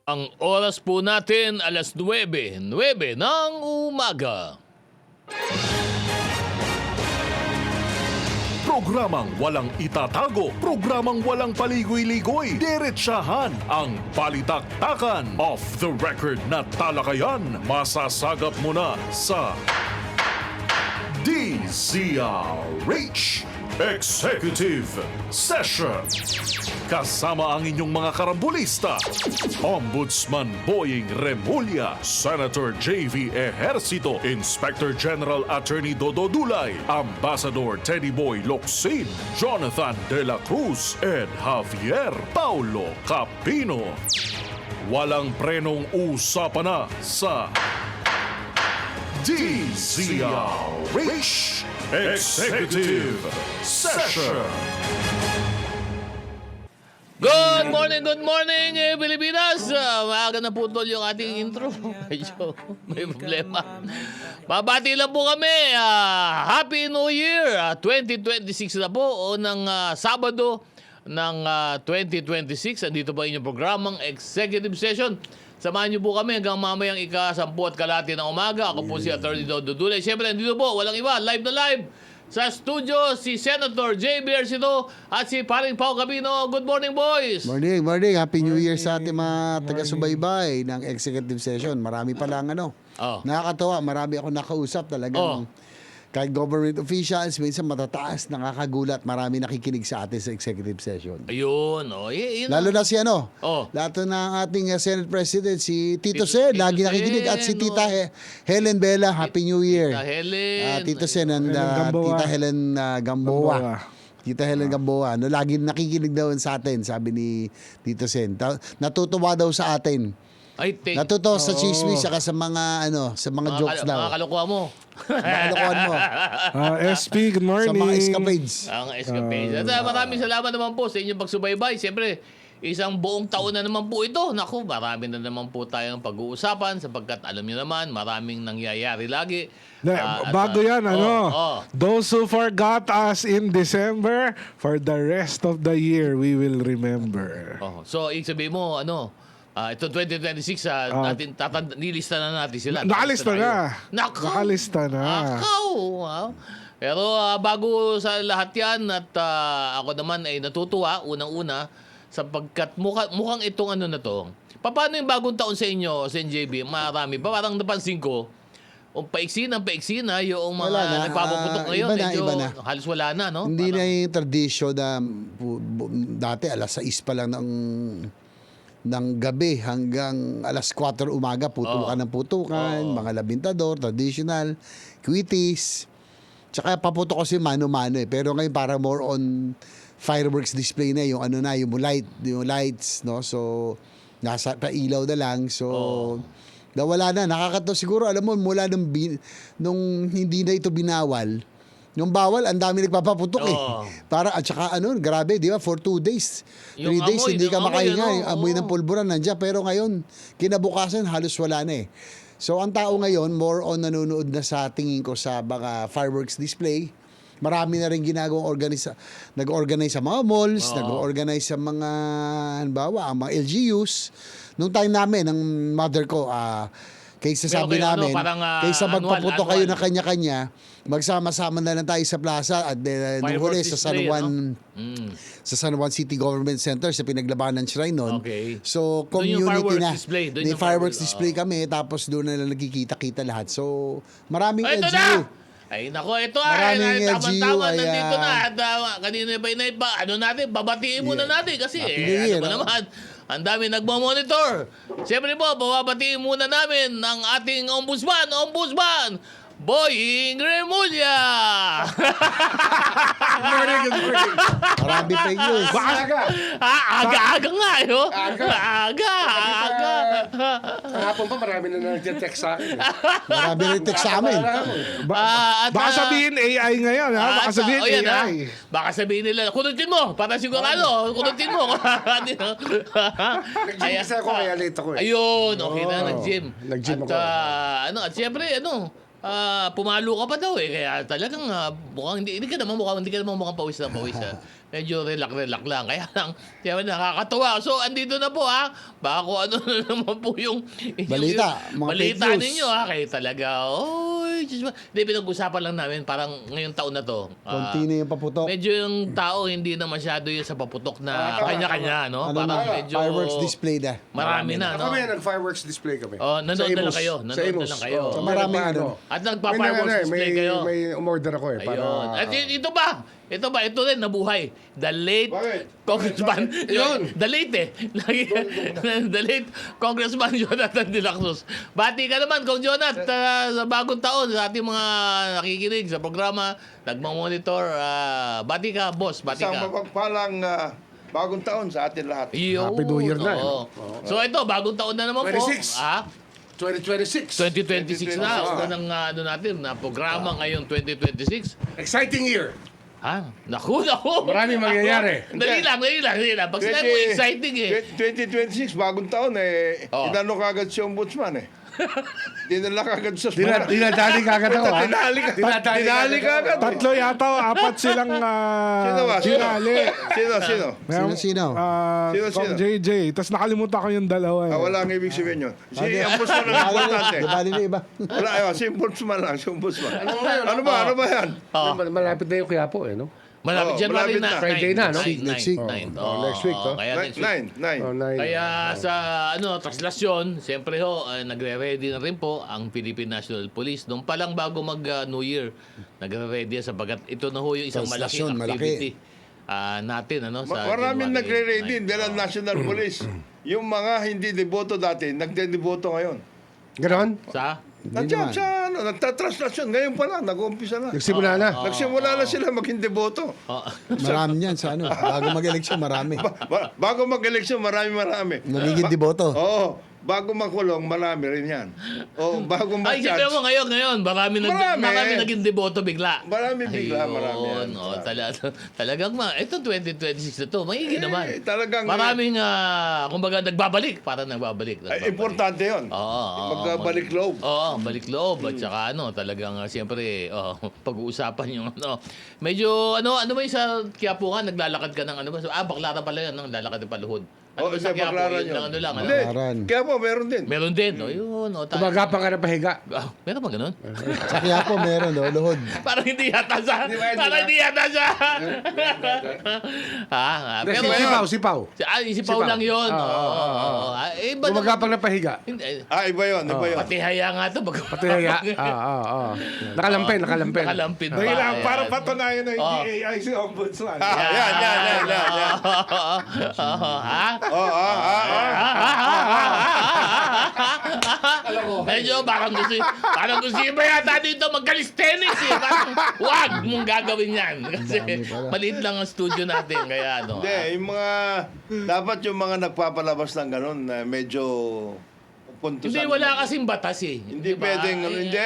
Ang oras po natin alas 9:09 ng umaga. Programang walang itatago, programang walang paligoy-ligoy, diretsahan ang balitaktakan. Off the record na talakayan, masasagap mo na sa DZRH Executive Session. Kasama ang inyong mga karambulista, Ombudsman Boying Remulla, Senator J.V. Ejercito, Inspector General Attorney Dodo Dulay, Ambassador Teddy Boy Locsin, Jonathan De La Cruz, Ed Javier Paulo Capino. Walang prenong usapan na sa DZRH Executive Session. Good morning, Pilipinas! Maaga na po tol yung ating intro. Medyo may problema. Babati lang po kami. Happy New Year! 2026 na po o ng Sabado ng 2026. Andito pa inyong programang Executive Session. Samahan niyo po kami hanggang mamayang ika-10 at kalahati ng umaga. Ako po si Atty. Dodo Dulay. Siyempre, andito po, walang iba, live na live. Sa studio, si Senator J.B. Ejercito at si Paring Pao Capino. Good morning, boys! Morning. Happy New Year sa ating mga taga-subaybay ng executive session. Marami pa lang nakakatawa. Marami ako nakausap talagang. Kahit government officials, minsan matataas, nakakagulat. Marami nakikinig sa atin sa executive session. Ayun, yun. Lalo na si lahat ng ating Senate President, si Tito Sen, lagi nakikinig. At si Tita Helen Bella, Happy New Year. Tita Helen. Tito Sen and Tita Helen Gamboa. Tita Helen Gamboa, lagi nakikinig daw sa atin, sabi ni Tito Sen. Natutuwa daw sa atin. Natutuwa sa chismis saka sa mga sa mga jokes daw. Mga kalokohan mo. Nakalokohan mo. SP, good morning. Sa mga escapades. Ang escapades. At maraming salamat naman po sa inyong pagsubaybay. Siyempre, isang buong taon na naman po ito. Naku, marami na naman po tayong pag-uusapan sapagkat alam niyo naman, maraming nangyayari lagi. Bago yan, those who forgot us in December, for the rest of the year, we will remember. So, ibig sabihin mo, ito 2026, nilista na natin sila. Nakalista na. Nakalista na. Wow. Pero bago sa lahat yan, at ako naman ay natutuwa, unang-una, sapagkat mukhang itong na to. Paano yung bagong taon sa inyo, Sen JB? Marami pa. Parang napansin ko, paiksi na yung mga nagpapaputok ngayon. Iba na. Halos wala na, no? Hindi na yung tradisyon na dati alas 6 pa lang ng gabi hanggang alas 4 umaga, putukan ng putukan, mga labintador, traditional, quitties. Tsaka paputok kasi mano-mano Pero ngayon para more on fireworks display na, yung yung lights, no? So, nasa pailaw na lang. So, nawala na. Nakakatawa siguro, alam mo, mula nung hindi na ito binawal, nung bawal, ang dami nagpapaputok Para, at saka grabe, di ba? For 2 days, 3 days, hindi ka makahinga. Yung amoy ng pulburan nandiyan. Pero ngayon, kinabukasan, halos wala na So, ang tao ngayon, more on nanonood na sa tingin ko sa mga fireworks display. Marami na rin nag-organize sa mga malls, nag-organize sa mga, halimbawa, ang mga LGUs. Nung time namin, ng mother ko, kaysa sabi namin, kaysa magpaputo kayo na kanya-kanya, magsama-sama na lang tayo sa plaza at nung huli sa San Juan City Government Center sa pinaglabanan ng shrine nun. So, community na. May fireworks display kami, tapos doon na lang nagkikita-kita lahat. So, maraming LGU. Ay, nako, ito maraming tama-tama, nandito na. At kanina ba, babatiin muna natin kasi naman, ang dami nagmamonitor. Siyempre po, babatiin muna namin ang ating Ombudsman, Boying Remulla! Good morning. Marami fake news. Aga nga, Aga. Kahapon pa marami na nag-text sa akin. Marami rin text sa amin. Baka sabihin AI ngayon, Baka sabihin AI. Baka sabihin nila, kunutin mo, para sigurado, kunutin mo. Nag-gym kasi ako, kaya late ako Ayun, okay na, nag-gym. Nag-gym ako. At siyempre, pumalo ka pa daw eh. Kaya talagang mukhang hindi ka naman mukhang pawis na pawis. Medyo relax lang. Kaya nakakatuwa. So, andito na po Baka kung ano na naman po yung Balita, mga balita fake news. ninyo Kaya talaga, hindi, pinag-usapan lang namin parang ngayong taon na to. Konti na yung paputok. Medyo yung tao hindi na masyado yung sa paputok na kanya-kanya, no? Ano Parang na, medyo fireworks display na. marami na, no? Kami, nag-fireworks display kami. Nanood na lang Imus. kayo. Sa Nanood na Imus. lang kayo. So, maraming ano. At nagpa-fireworks display kayo. May umorder ako eh. Ayun. At ito ito rin, nabuhay. The late Bakit? Congressman. Yun. The late The late Congressman Jonathan De La Cruz. Bati ka naman, Kong Jonat, sa bagong taon, sa ating mga nakikinig sa programa, nagmamonitor. Bati ka, boss. Bati Isang ka. mapagpalang bagong taon sa atin lahat. Yun. Happy New Year na, Oo. So ito, bagong taon na naman 26. po. 2026. 2026 na. Oo. Una ng natin, na programa ngayon 2026. Exciting year. Naku. Maraming mangyayari. Dali lang. Pag sinabi mo, exciting eh. 2026, bagong taon Oo. inano kagad si Ombudsman Dinala kagad sa Dinadali kagad ako, ha? Dinali kagad. Tatlo yata, 4 silang Sino ba? dinali. Sino? Sino? Sino? Kong JJ. Tapos nakalimutan ko yung dalawa. Wala ang ibig sabihin yun. Si Ombudsman ang importante. Dali na iba. Wala, si Ombudsman lang, si Ombudsman. Ano ba yan? Malapit na yung Quiapo, eh, no? Malapit Oo, January malapit na. na. Friday na, no? Next week. Next week, to. Kaya next week. Nine. Kaya sa translasyon, siyempre nagre-ready na rin po ang Philippine National Police. Noong pa lang bago mag-New Year, nagre-ready sapagat ito na ho yung isang malaking Translasyon, activity natin sa Maraming January nagre-ready 9. dahil ang National Police. Yung mga hindi deboto dati, nagde-deboto ngayon. Ganon? Sa? Nandiyan sa nagtatranslasyon. Ngayon pa lang, nag-uumpisa na. Nagsimula na. Nagsimula na sila maging deboto. Marami yan sa ano. Bago mag-eleksyon, marami. Bago mag-eleksyon, marami. Magiging deboto. Oo. Bago makulong, marami rin yan. O bago Ay, siyempre mo mag-charge, ngayon. Marami naging deboto bigla. marami bigla, marami yan. Talagang ito 2026 na to. Maigi naman. Talagang, Maraming, kumbaga, nagbabalik. Parang nagbabalik. importante yun. Oo. Magbalik loob. Oo, balik loob. At saka talagang siyempre, pag-uusapan yung Medyo, ano ba yung sa Quiapo ka? Naglalakad ka ng Baklaran pala yan. Naglalakad ng paluhod. Ano ba sa Quiapo? Baklaran Yun yun. lang. Hindi, Baklaran. kaya po, meron din. Meron din. Yun. Kumagapang ka na pahiga. Meron ba ganun? Sa Quiapo meron, luhod. Parang hindi yata siya. Pero, Sipaw. isipaw lang yun. Iba naman. Kumagapang na pahiga. Iba yun. Pati haya nga ito. Pati higa. Nakalampin. Nakalampin pa. Dahil lang, para Ayan. patunayan na hindi AI si Ombudsman. Yan. Medyo parang gusto iba yata dito mag-calisthenics eh. Parang wag mong gagawin yan. Kasi maliit lang ang studio natin. Kaya Hindi, yung mga, dapat yung mga nagpapalabas ng ganun, medyo puntusan. Hindi, wala kasing batas eh. Hindi Di ba? pwedeng, hindi.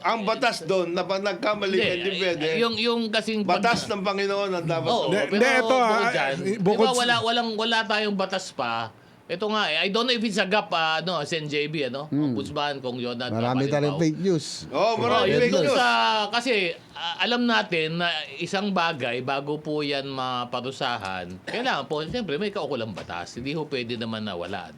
Ang batas doon, na pag nagkamali, hindi pwede. Yung kasing Batas ng Panginoon ang dapat. Oo, Hindi, pero ito, bukod dyan, bukod di ba wala tayong batas pa. Ito nga I don't know if it's a gap, SNJB, Ombudsman, Kong Jonathan. Marami Papa tayong Lipaw. fake news. Marami Yun fake dun news. kasi alam natin na isang bagay, bago po yan maparusahan, kailangan po, siyempre, may kaukulang batas. Hindi ho pwede naman na wala.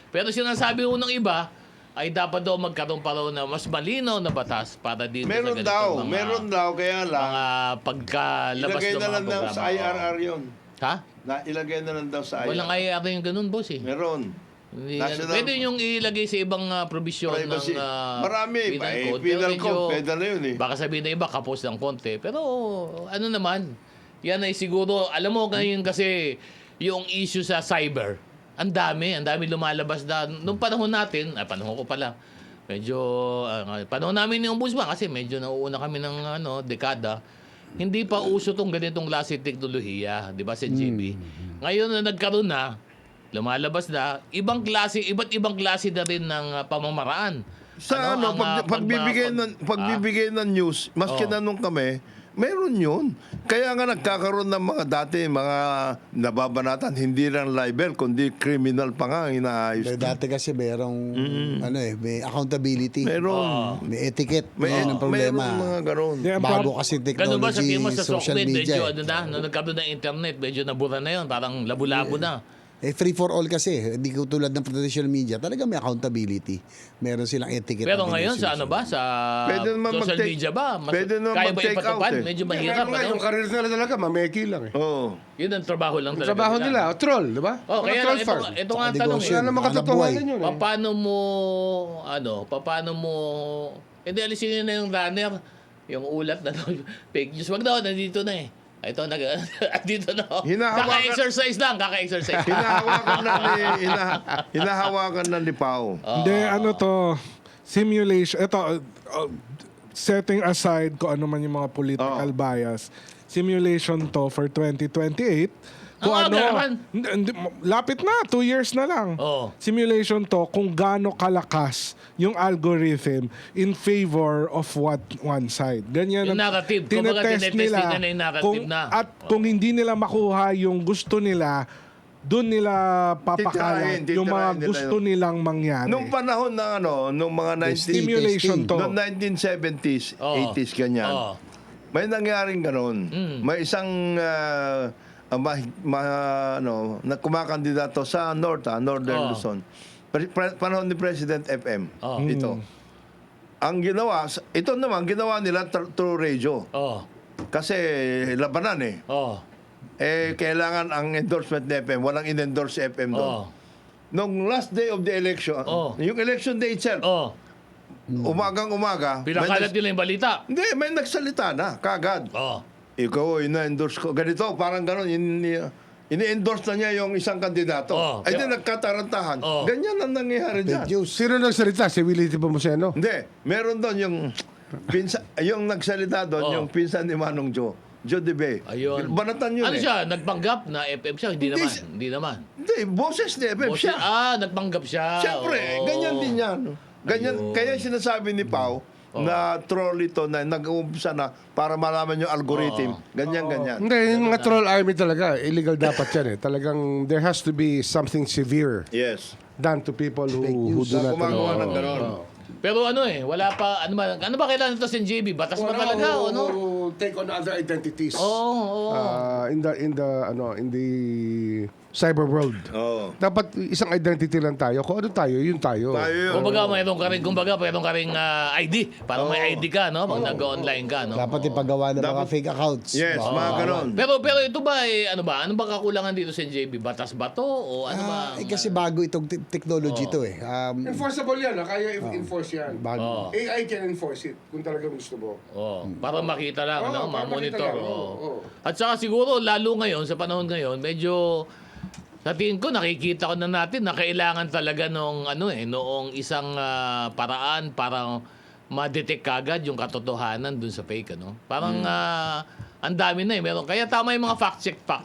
Pero sinasabi ho ng iba, ay dapat daw magkaroon pa raw na mas malinaw na batas para dito Meron sa daw, ganitong kaya lang. mga pagkalabas Ilagay ng na mga lang daw programa. sa IRR yun. Ha? Ilagay na lang daw sa IRR. Walang IRR yung ganun, boss eh. Meron. Hindi, National- pwede yung ilagay sa ibang provision Privacy. ng Marami. Code. Penal Pero code, pwede na yun eh. Baka sabihin na iba, kapos ng konti. Pero ano naman, yan ay siguro, alam mo ngayon kasi yung issue sa cyber, ang dami lumalabas na. Nung panahon natin, panahon ko pala, medyo, panahon namin yung Ombudsman kasi medyo nauuna kami ng dekada, hindi pa uso tong ganitong klase teknolohiya, di ba, sa GB. Ngayon na nagkaroon na, lumalabas na, iba't ibang klase na rin ng pamamaraan. Sa ang, pagbibigay ng news, maski na nung kami, Meron yun. Kaya nga nagkakaroon ng mga dati, mga nababanatan, hindi lang libel, kundi criminal pa nga ang inaayos. Pero dati kasi merong may accountability. Meron. May etiquette. May, Yan ang problema. meron mga ganon. Yeah, Bago kasi Ganun ba sa technology, tingin mo sa social Sockbed, media. medyo nung nagkaroon ng internet, medyo nabura na yun, parang labo-labo na. Free for all kasi. Hindi ko tulad ng traditional media. Talaga may accountability. Meron silang etiquette. Pero na ngayon sa sinusunod. ano ba? Sa Pwede naman social mag-take- media ba? pwede naman kaya ba mag-take ipatupad? out eh. Medyo mahirap. Meron nga, Ano? yung karir nila talaga, mameki lang eh. Oo. Yun ang trabaho lang Yung talaga. trabaho nila, troll, di ba? Oh, Mga kaya troll lang, farm. ito nga ang Saka tanong. negosyo. Wala naman katotohanan Hanap yun eh. Paano mo, hindi alisin na yung runner, yung ulat na fake news. Wag daw, nandito na eh. Ito, dito na. Hinahawakan- Kaka-exercise lang, kaka-exercise. Hinahawakan na ni Pao. Hindi, ano to, simulation. Ito, setting aside kung ano man yung mga political bias, simulation to for 2028. Kung Ah, ganahan. lapit na, 2 years na lang. Oo. Simulation to kung gaano kalakas yung algorithm in favor of one side. Ganyan Yung ang narrative. Kumbaga, tinetest tinetest nila na yung narrative na. At kung hindi nila makuha yung gusto nila, doon nila papakalat Titirahin yung mga nila gusto yun. nilang mangyari. Nung panahon ng nung mga 19... Stimulation to. Noong 1970s, Oo. 80s, ganyan. Oo. May nangyaring ganon. May isang na kumakandidato sa Northern Oo. Luzon. Panahon ni President FM. Oo. Ito. Ang ginawa, ito naman, ginawa nila through radio. Oh. Kasi labanan eh. Oh. Kailangan ang endorsement ni FM. Walang in-endorse si FM doon. Oh. Nung last day of the election, Oo. yung election day itself, Oh. umagang-umaga, Pinakalat nila yung balita. hindi, may nagsalita na, kagad. Oh. Ikaw, ina-endorse ko. Ganito, parang gano'n. Ini-endorse na niya yung isang kandidato. Oh. Ay, di nagkatarantahan. Oh. Ganyan ang nangyayari Fake dyan. news. Sino nagsalita? Si Willie Tipamuseno? Hindi, meron doon yung yung nagsalita doon, Oh. yung pinsan ni Manong Joe. Joe Debe. Ayun. Banatan yun Ano eh. siya? Nagpanggap na FM siya? Hindi Hindi naman. siya- Hindi naman. Hindi, boses ni FM siya. Nagpanggap siya. Siyempre, Oo. ganyan din yan. Ganyan, kaya sinasabi ni Pao na troll ito na nag-uumpisa na para malaman yung algorithm. Ganyan. Hindi, yung mga troll army talaga, illegal dapat yan eh. Talagang there has to be something severe Yes. done to people who news. do Na not gumagawa know. ng gano'n. Pero wala pa, ano ba kailangan ito si JB? Batas ba talaga o ano? Take on other identities. Oo. In the cyber world. Oo. Dapat isang identity lang tayo. Kung ano tayo, yun tayo. Tayo yun. Kumbaga, mayroon ka ring ID. Parang may ID ka, no? Pag nag-online ka, no? Dapat ipagawa ng mga Dapat- fake accounts. Yes, mga gano'n. Pero ito ba, ano ba kakulangan dito sa JB? Batas ba to? O ano ba? Kasi bago itong technology to eh. Enforceable yan. Kaya enforce yan. Bago. AI can enforce it kung talagang gusto mo. Para makita lang, Oo, no? para makita Ma-monitor. lang, oo. oo. At saka siguro, lalo ngayon, sa panahon ngayon, medyo sa tingin ko, nakikita ko na natin na kailangan talaga noong isang paraan para ma-detect kagad yung katotohanan dun sa fake, ano? Parang ang dami na eh. Kaya tama yung mga fact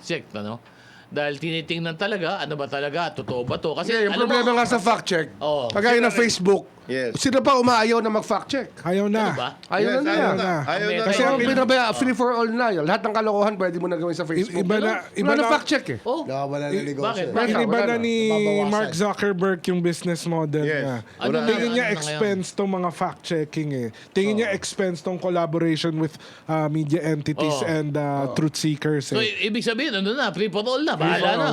check, ano? Dahil tinitingnan talaga, ano ba talaga, totoo ba to? Kasi Yung alam problema mo, nga sa fact check, Oo. kagaya ng Facebook, Yes. sino pa umaayaw na mag-fact check? Ayaw na. ano ba? Ayaw Yes, na ayaw nila. na. Ayaw na. Kasi ang pinabaya, free for all na yun. Lahat ng kalokohan pwede mo na gawin sa Facebook. Iba Wala na fact check eh. Oh, Wala na negosyo. bakit? eh. Iniba Wala na na. ni Mabawasan. Mark Zuckerberg yung business model Yes. niya. Ano na- Tingin niya ano na expense tong mga fact-checking eh. Tingin niya expense tong collaboration with media entities and truth seekers So, eh. ibig sabihin, free for all na, bahala na.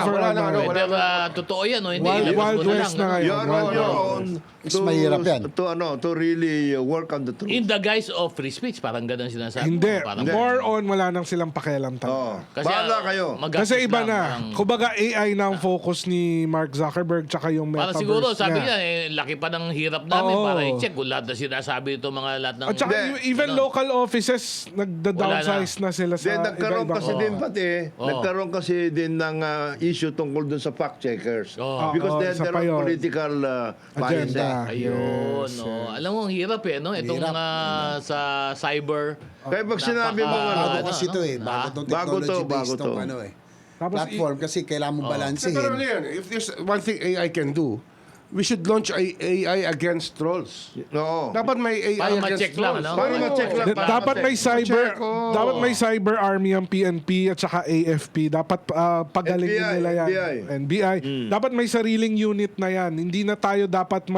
Wala na. Whether totoo yan o hindi, Wild ilabas mo na West lang. na no? ngayon. You are on your own Mas mahirap yan. to really work on the truth. In the guise of free speech, parang ganun sinasabi. Hindi. Parang, More on, wala nang silang Oo. pakialam talaga. Kasi, Bahala kayo. magastos Kasi iba lang, na. parang- Kumbaga AI na ang focus ni Mark Zuckerberg tsaka yung Parang metaverse siguro, sabi niya. niya, laki pa ng hirap namin Oo. para i-check kung lahat na sinasabi ito, lahat ng... At saka Hindi. yung even Ano? local offices, nagda-downsize na sila sa Then, nagkaroon iba-ibang... kasi din pati, Oo. nagkaroon kasi din ng issue tungkol dun sa fact checkers. Oo. Because Oo, they had isa their pa own yun. political bias. Agenda. Ayun, Yes, no. Alam mo, ang hirap no? Itong sa cyber... Kaya pag sinabi mo Napaka- ano, Bago kasi ito eh. Bago itong Bago to, technology based bago to. tong ano eh. Tapos Platform kasi kailangan mong Pero ano balansehin. yan, if there's one thing AI can do, we should launch AI against trolls. Oo. Dapat may AI Para against ma-check lang, trolls. ano? Para ma-check lang. Dapat may cyber Check, oh. dapat may cyber army ang PNP at saka AFP. Dapat pagalingin NBI, nila yan. NBI. NBI. Dapat may sariling unit na yan. Hindi na tayo dapat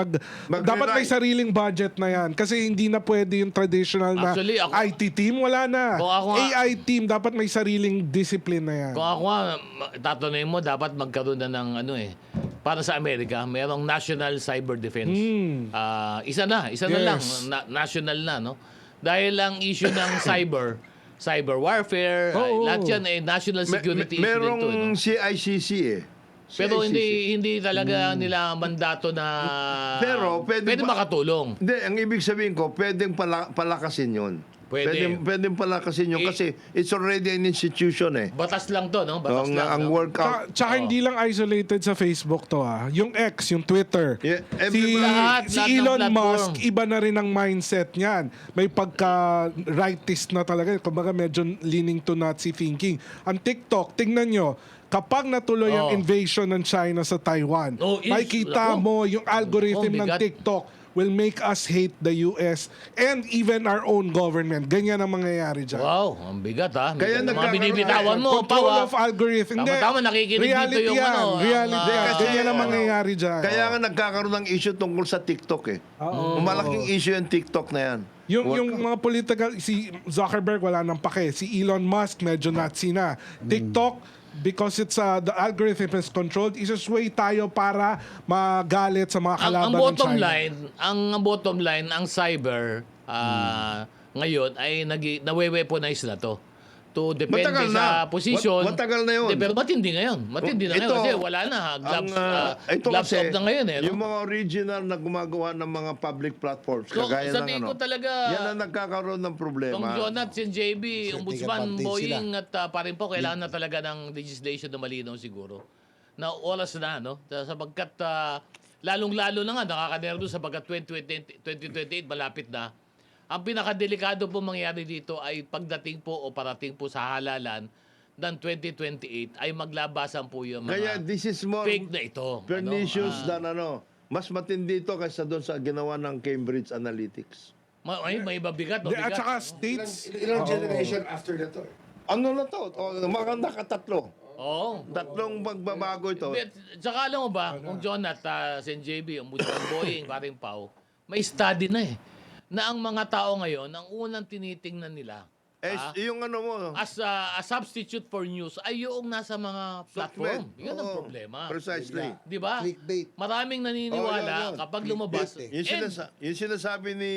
dapat may sariling budget na yan kasi hindi na pwede yung traditional na Actually, ako- IT team, wala na. Kung ako nga- AI team dapat may sariling discipline na yan. Kung ako nga, tatanungin mo, dapat magkaroon na ng para sa Amerika, merong National Cyber Defense. Isa na lang, Yes. national na, no? Dahil ang issue ng cyber warfare, Oo. lahat yan national security issue Merong din to, no? CICC eh. Pero CICC. hindi talaga nila mandato na Pero pwede makatulong. Hindi, ang ibig sabihin ko, pwedeng palakasin yun. Pwede. Pwedeng palakasin yun Eh, kasi it's already an institution eh. Batas lang to, no? Batas lang. Ang no? workout. Tsaka hindi lang isolated sa Facebook to Yung X, yung Twitter. Yeah, si lahat si ng Elon platform. Musk, iba na rin ang mindset niyan. May pagka-rightist na talaga. Kumbaga medyo leaning to Nazi thinking. Ang TikTok, tingnan nyo, kapag natuloy ang invasion ng China sa Taiwan, makikita Naku. mo yung algorithm ng bigat. TikTok will make us hate the US and even our own government. Ganyan ang mangyayari dyan. Wow, ang bigat ha. Kaya Mga nagkakaroon binibitawan mo, Control Pao, of algorithm. Hindi. Tama, nakikinig reality dito yung yan. ang, Reality yan. kasi, Ganyan ang mangyayari dyan. Kaya nga nagkakaroon ng issue tungkol sa TikTok eh. Malaking issue yung TikTok na yan. Yung mga political, si Zuckerberg wala nang pake. Si Elon Musk medyo Nazi na. TikTok, because it's the algorithm is controlled, isasway tayo para magalit sa mga kalaban ang ng bottom China. line, ang cyber ngayon ay nawe-weaponize na to. To depende Matagal sa na. position. Matagal na yun. Hindi, pero matindi ngayon. Matindi na ngayon kasi wala na. Ito Gloves kasi, off na ngayon eh. yung No? mga original na gumagawa ng mga public platforms, So, kagaya ng sabihin ko talaga, yan ang nagkakaroon ng problema. Tong Jonat, si JB, Ombudsman, advantage Boeing at parin po, kailangan na talaga ng legislation na malinaw siguro. Na oras na, no? Sapagkat lalong-lalo na nga, nakakanervous sapagkat 2028 malapit na. Ang pinakadelikado po mangyari dito ay pagdating po o parating po sa halalan ng 2028 ay maglabasan po yung mga Kaya this is more fake na ito. pernicious than mas matindi ito kaysa doon sa ginawa ng Cambridge Analytics. May mabigat. At saka states, Ilang generation after that to? Ano na to? Mga nakatatlo. Oo. Tatlong magbabago ito. Tsaka alam mo ba, kung John at Sen JB, ang Ombudsman Boeing, paring Pao, may study na na ang mga tao ngayon, ang unang tinitingnan nila Yung ano mo, as a substitute for news ay yung nasa mga platform. Yun ang Oo, problema. Precisely. Di ba? Clickbait. Maraming naniniwala yun. kapag lumabas. Clickbait Yung sinasabi ni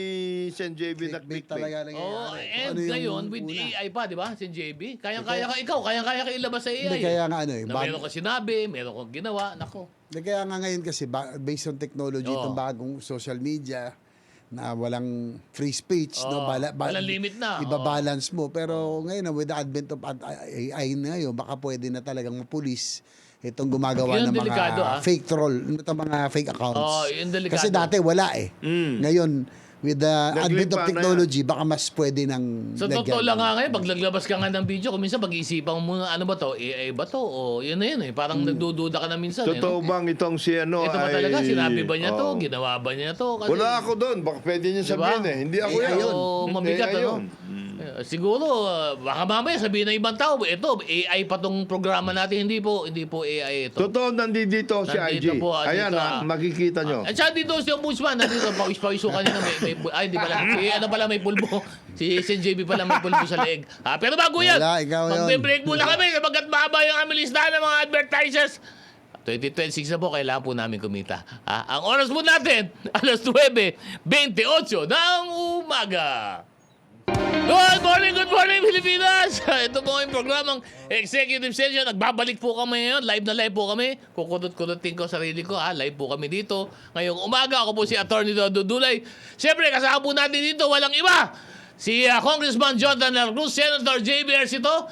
Sen JB na Clickbait clickbait. talaga nangyayari. Oh, Kung and ano yung ngayon with una. AI pa, di ba? Sen JB, kayang-kaya ka ikaw, kayang-kaya ka ilabas sa AI. Hindi, kaya nga na meron ka sinabi, meron kang ginawa, nako. Kaya nga ngayon kasi based on technology, itong bagong social media na walang free speech, walang limit na. Ibabalance mo. Pero ngayon, with the advent of AI na ngayon, baka pwede na talagang mapulis itong gumagawa Yun ang ng delikado, mga fake troll, itong mga fake accounts. Yun delikado. Kasi dati wala eh. Ngayon, with the advent of Naglipa na technology, baka mas pwede nang Sa totoo lang nga ngayon, pag naglabas ka nga ng video, kung minsan pag-iisipan mo muna, ano ba to? AI ba to? O yun na yun eh. Parang nagdududa ka na minsan. Totoo bang itong si ano Ito ba ay... talaga? Sinabi ba niya to? Oo. Ginawa ba niya to? Kasi, Wala ako doon. Baka pwede niya Diba? sabihin eh. Hindi ako AI yan. yun. Mabigat, AI ano? yun. Siguro, baka mamaya sabihin ng ibang tao, ito, AI pa tong programa natin. Hindi po AI ito. Totoo, nandito si Nandito IG. po, Ayan dito, makikita nyo. At siya dito si Ombudsman, nandito, pawis-pawiso kanina, ay, di pala, ano pala may pulbo. Si Sen JB pala may pulbo sa leeg. Pero bago yan, Wala, ikaw yun. magbe-break muna kami sapagkat mahaba yung aming listahan ng mga advertisers. 2026 na po, kailangan po namin kumita. Ang oras po natin, alas 9:28 ng umaga. Good morning, Pilipinas! Ito po yung programang Executive Session. Nagbabalik po kami ngayon. Live na live po kami. Kukunot-kunutin ko sarili ko. Live po kami dito. Ngayong umaga, ako po si Atty. Dodo Dulay. Siyempre, kasama po natin dito, walang iba. Si Congressman Jonathan L. Cruz, Senator J.B. Ercito,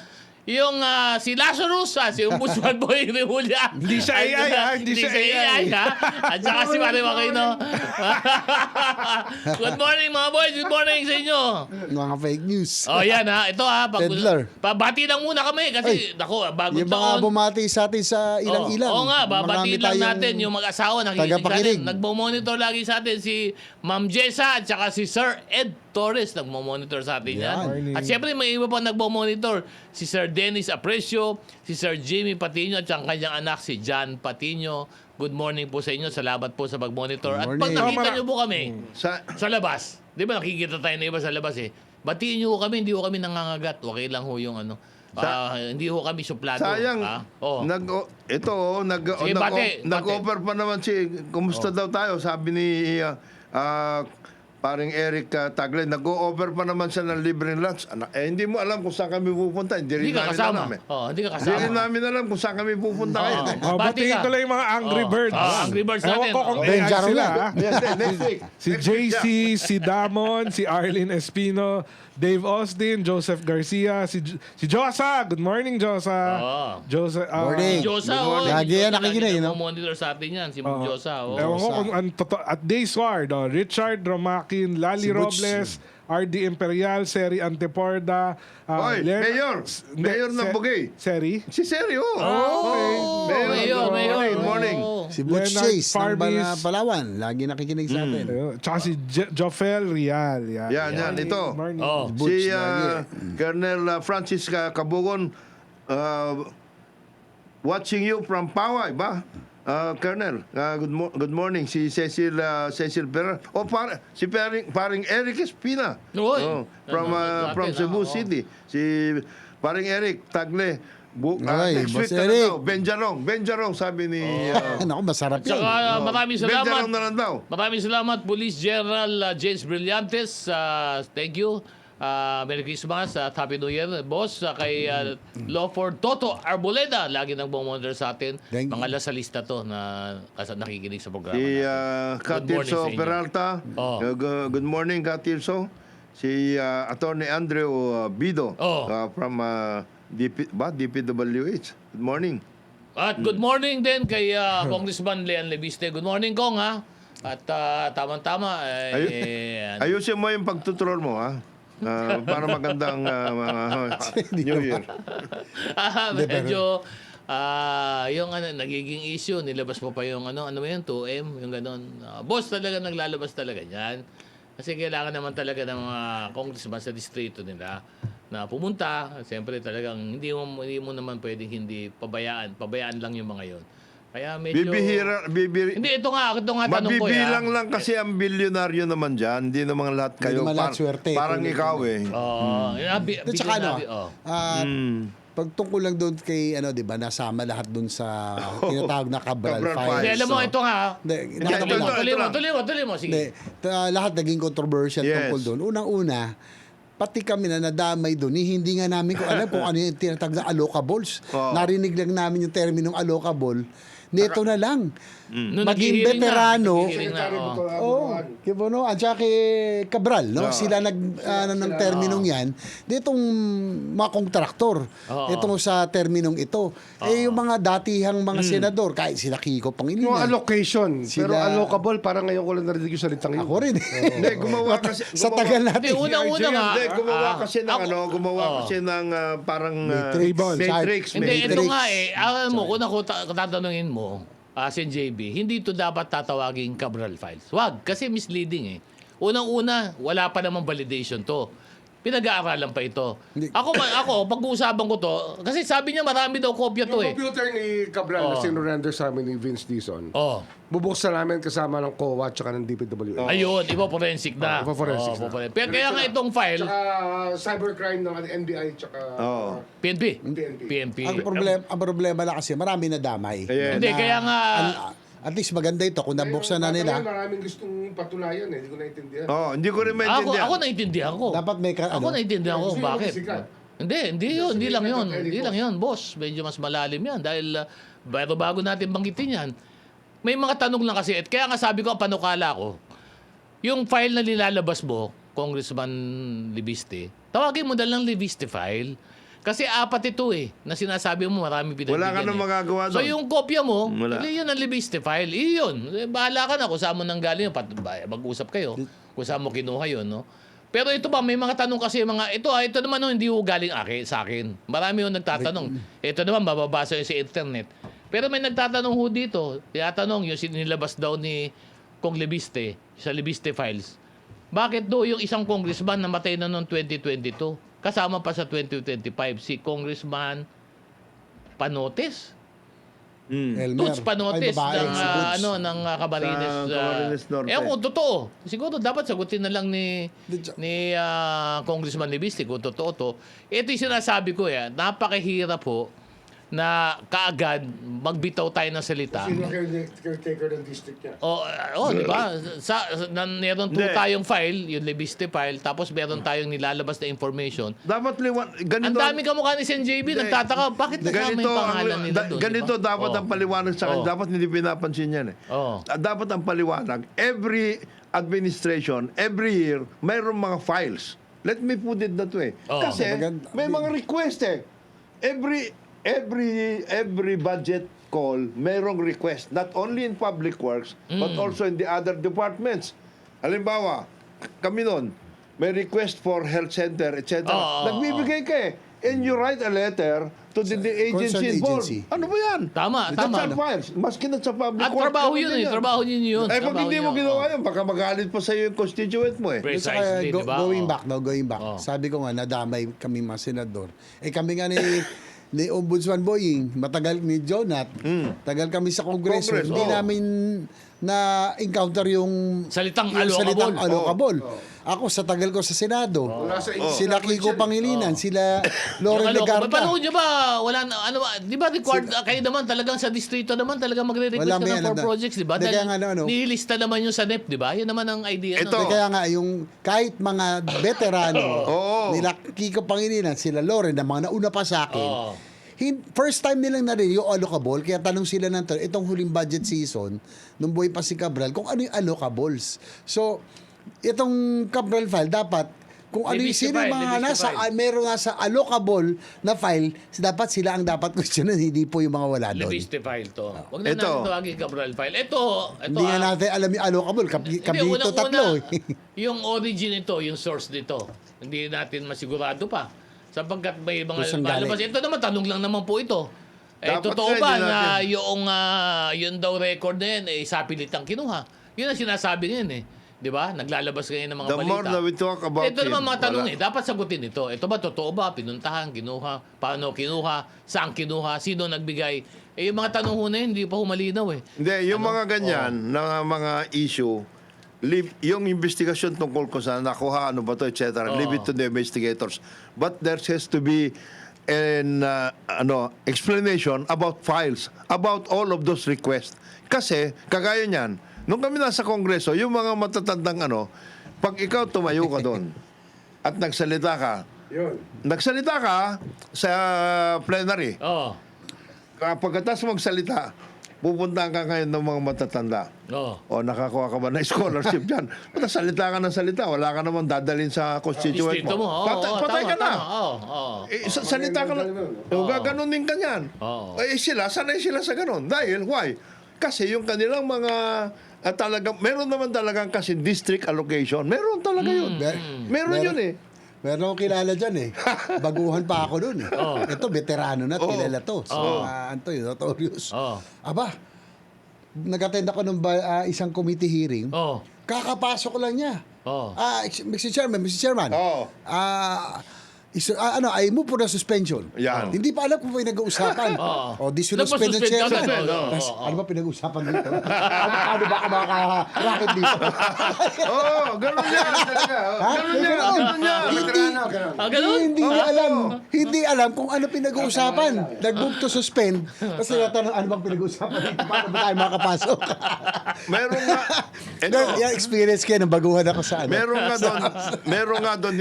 yung si Lazarus, si Ombudsman Boy Remulla. Hindi siya AI, ha? Hindi siya AI. ha? At saka si Mario Aquino. Good morning mga boys, good morning sa inyo. Mga fake news. Oh, yan ha. Ito ha. Peddler. Pabati lang muna kami kasi, nako, bagong Yung mga taon. bumati sa atin sa ilang-ilang. Oo nga, Marami babatiin lang tayong natin yung mag-asawa nakikinig sa tagapakinig. atin. Nagmo-monitor lagi sa atin si Ma'am Jessa at saka si Sir Ed Torres nagmo-monitor sa atin yan. Morning. At syempre may iba pa nagmo-monitor, si Sir Dennis Aprecio, si Sir Jimmy Patino at ang kanyang anak si John Patino. Good morning po sa inyo. Salamat po sa mag-monitor. At Good pag morning. nakita nyo po kami Sa, labas, di ba nakikita tayo na iba sa labas eh. Batiin nyo kami, hindi ho kami nangangagat. Okay lang ho yung ano. Hindi ho kami suplado. sayang, ha? Oh. Sige, bate. nag-offer pa naman kumusta daw tayo, sabi ni paring Eric Tagle, nag-o-offer pa naman siya ng libreng lunch. Hindi mo alam kung saan kami pupunta. Hindi Hindi rin ka namin kasama. alam eh. Hindi ka Hindi rin kasama. namin alam kung saan kami pupunta ngayon eh. Oh, Bati batiin ka. ko lang yung mga Angry Birds. Angry Birds Ewan natin. ko kung AI Benjaro sila. yan. ha? Next week. Si JC, si Damon, si Arlene Espino, Dave Austin, Joseph Garcia, si Josa. Good morning, Josa. Oo. Joseph, Morning. Si Josa, Good oh. morning. Lagi yan nakikinig, no? Monitor sa atin yan, si Josa. Oh. Ewan ko kung at Daysward, Richard Romakin, Lali Si Butch. Robles, RD Imperial, Seri Anteporda, Oy, Mayor ng Bugay. Seri? Si Seryo. Oh, Mayor. Mayor. Morning. Oh. Si Butch Leonard Chase ng Farbis. Palawan. Lagi nakikinig sa atin. Tsaka si Jofel Rial. Yan, ito. Morning. Oh. Butch Si lagi. Colonel Francis Cabugon, watching you from Paway, ba? Colonel, good morning. Si Cecil Ferrer. Si paring Eric Espina. Oy. From Cebu City. Si paring Eric Tagle. Ay, Next Boss week na Eric. daw. Benjarong, sabi ni... Naku, masarap yun. Tsaka maraming salamat. Benjarong na lang daw. Maraming salamat, Police General James Brillantes. Thank you. Merry Christmas at Happy New Year, boss. Kay Lawford Toto Arboleda, lagi nang bumonitor sa atin. Thank you. Mga lasalista to na nakikinig sa programa Si natin. Katirso sa inyo. Peralta. Oh. Good morning, Katirso. Si Attorney Andrew Bido Oh. from DPWH. Good morning. At good morning din kay Congressman Leon Leviste. Good morning, Kong, ha? At tama-tama. Ayusin mo yung pagtutrol mo, ha? Para magandang New Year. Medyo yung nagiging issue, nilabas mo pa yung ano mo yun, 2M, yung gano'n. Boss talaga naglalabas talaga yan. Kasi kailangan naman talaga ng mga congressman sa distrito nila na pumunta. Siyempre talagang hindi mo naman pwedeng hindi pabayaan lang yung mga yon. Kaya medyo... Hindi, ito nga tanong ko. Mabibilang lang kasi ang bilyonaryo naman dyan. Hindi naman lahat kayo. naman lahat swerte. Parang ikaw eh. Oo. At saka pagtungkol lang doon kay, di ba, nasama lahat doon sa tinatawag na Cabral Cabral Files. Files. Hindi, alam mo, ito nga. Hindi, Tuloy mo. Sige. lahat naging controversial Yes. tungkol doon. Unang-una, pati kami na nadamay doon, hindi nga namin kung alam kung ano yung tinatawag na allocables. Oo. Narinig lang namin yung terminong allocable. Neto na lang. Nung Maging naghihiring veterano. naghihiring na, Kaya no, at saka kay Cabral, no? Sila ng terminong yan. Ditong mga kontraktor. Itong sa terminong ito. Yung mga datihang mga senador, kahit sila Kiko Yung Pangilinan. allocation. Pero Sila- allocable, parang ngayon ko lang narinig yung salitang yun. Ako rin. Hindi, gumawa kasi... Sa tagal Hindi, natin. unang-una nga. Hindi, gumawa kasi ng ako- kasi ng parang Matrix. Hindi, Matrix. ito nga alam mo, kung ako tatanungin mo, Sen JB, hindi ito dapat tatawagin Cabral Files. Wag, kasi misleading eh. Unang-una, wala pa namang validation to. Pinag-aaralan pa ito. Ako, pag-uusapan ko to, kasi sabi niya marami daw kopya to Yung eh. computer ni Cabral na sinurrender sa amin ni Vince Dizon. Oh. Bubuksan namin kasama ng COA at saka ng DPWH. Ayun, iba forensic na. Ipa-forensic na. Pero kaya nga itong file, Tsaka cybercrime ng NBI tsaka PNP. PNP. Ang problema lang kasi marami na damay. Ayan. Hindi, kaya nga, At least maganda ito kung nabuksan na nila. Maraming gustong patunayan eh. Hindi ko naintindihan. hindi ko rin maintindihan. ako naintindihan ko. Dapat may Ako naintindihan ko, Sino bakit? sikat? Hindi lang yun. Hindi lang yun, boss. Medyo mas malalim yan dahil bago natin banggitin yan. May mga tanong lang kasi. At kaya nga sabi ko, ang panukala ko, yung file na nilalabas mo, Congressman Libiste, tawagin mo na lang Libiste file. Kasi apat ito na sinasabi mo marami pinagbigyan. Wala ka nang magagawa So doon. yung kopya mo, Wala. yun ang libiste file. Iyon. Bahala ka na kung saan mo nang galing. Mag-usap kayo kung saan mo kinuha yun. No? Pero ito ba, may mga tanong kasi ito naman hindi ho galing sa akin. Marami yung nagtatanong. Ito naman, mababasa yun sa internet. Pero may nagtatanong ho dito. Tinatanong yung sinilabas daw ni Kong Libiste sa Libiste Files. Bakit do yung isang congressman namatay na noong 2022? Kasama pa sa 2025 si Congressman Panotes. Elmer. Tuts Panotes Ay, babae, ng si Tuts. ng Camarines. Sa Camarines Norte. Kung totoo. Siguro dapat sagutin na lang ni Congressman Libiste kung totoo to. Ito yung sinasabi ko napakahirap po na kaagad magbitaw tayo ng salita. Sino caretaker ng district niya? Di ba? Meron po Hindi. tayong file, yung Libiste file, tapos meron tayong nilalabas na information. Dapat Ang ganito. dami kamukha ni Sen JB, nagtataka, bakit kasama yung pangalan nila doon? Ganito diba? dapat ang paliwanag sa akin. Dapat hindi pinapansin yan Oo. Dapat ang paliwanag. Every administration, every year, mayroong mga files. Let me put it that way. Oo. Kasi may mga request Every budget call, mayroong request. Not only in public works, but also in the other departments. Halimbawa, kami nun, may request for health center, etc. Nagbibigay ka and you write a letter to the agency Concerned involved. agency. Ano ba yan? Tama. That's our files. Maski na sa public At works. trabaho ganun yun din yan. trabaho yun yun. Eh, pag Trabaho hindi mo yun, ginawa yun, baka magalit pa sa'yo yung constituent mo Precisely, Saka, di ba? going back. Sabi ko nga, nadamay kami mga senador. Kami nga ni Ombudsman Boying, matagal ni Jonat, tagal kami sa Kongreso. Congress, Hindi namin na-encounter yung Salitang salitang allocable. allocable. Ako, sa tagal ko sa Senado, Wala sa sila Kiko Pangilinan, sila Loren Legarda. Paano nyo ba? Wala na, di ba required, kayo naman talagang sa distrito naman talagang magre-request Wala, ka may ng alam for na. projects, di ba? Hindi, Dahil kaya nga, nililista naman yung sa NEP, di ba? Yun naman ang idea. Ito. Kaya nga, yung kahit mga veterano, nila Kiko Pangilinan, sila Loren, na mga nauna pa sa akin, first time nilang narinig yung allocable, kaya tanong sila ng itong huling budget season, nung buhay pa si Cabral, kung ano yung allocables. So, itong Cabral file, dapat, kung ano yung Libiste sino file, yung mga libiste nasa, file. meron nga sa allocable na file, dapat sila ang dapat questionan, hindi po yung mga wala doon. Libiste file to. Huwag na Ito. natin tawagin Cabral file. Ito Hindi nga natin alam yung allocable, Hindi, kabito tatlo. yung origin nito, yung source nito, hindi natin masigurado pa. Sapagkat may mga Kung saan lumalabas. galing. Ito naman, tanong lang naman po ito. Dapat Totoo nga, ba hindi na natin- yung daw record na yan, sapilit ang kinuha? Yun ang sinasabi ngayon Di ba? Naglalabas ngayon ng mga The balita. more that we talk about Ito naman mga tanong wala. dapat sagutin ito. Ito ba totoo ba? Pinuntahan, kinuha, paano kinuha, saan kinuha, sino nagbigay? Yung mga tanong ho na yun, hindi pa humalinaw Hindi, yung mga ganyan, na mga issue, yung investigasyon tungkol ko sa nakuha, ano ba to, etc. Leave it to the investigators. But there has to be an explanation about files, about all of those requests. Kasi, kagaya niyan, nung kami nasa Kongreso, yung mga matatandang pag ikaw tumayo ka doon at nagsalita ka, nagsalita ka sa plenary, pagkatapos magsalita, pupuntahan ka ngayon ng mga matatanda. O nakakuha ka ba na scholarship dyan? Salita ka ng salita. Wala ka naman dadalhin sa constituent Distrito mo. mo. Patay ka na. Salita ka na. Gaganunin ka niyan. Sanay sila sa ganun. Dahil, why? Kasi yung kanilang mga meron naman talagang kasi district allocation. Meron talaga yun. Meron yun Meron akong kilala dyan Baguhan pa ako dun Ito, veterano na, kilala to. So, Antoy, notorious. Aba, nag-attend ako ng isang committee hearing. Kakapasok lang niya. Mr. Chairman. I move for the suspension. Yan. Hindi pa alam kung may nag-uusapan. This will suspend the Nagpa-suspend chairman. agad, Tapos, ano ba pinag-uusapan dito? Ano ba ka makaka-racket dito? Ganun yan. Ganun yan. Hindi alam kung ano pinag-uusapan. Nag-move to suspend. Kasi natanong, ano bang pinag-uusapan dito? Paano ba tayo makakapasok? Meron nga. Yung experience kayo nang baguhan ako sa ano. Meron nga doon,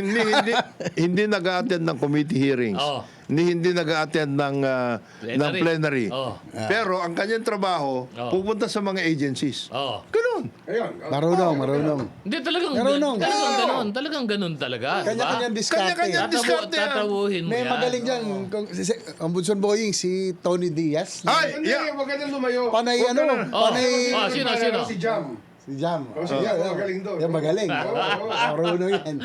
hindi nag-a-attend ng committee hearings. Oo. Hindi nag-a-attend ng plenary. Oo. Pero ang kanyang trabaho, Oo. pupunta sa mga agencies. Oh. Ganun. Ayun. Marunong. Hindi talagang Marunong. talagang ganun talaga. Kanya-kanyang diskarte. Kanya-kanyang diskarte yan. Tatawuhin mo May yan. magaling dyan. Ombudsman Boying, si Tony Diaz. Ay, Hindi, yeah. wag ka nang lumayo. Panay Huwag ka ano, na. panay... Sino? Si Jam. Si Jam. si Jam, magaling doon. Yan, magaling. Marunong yan.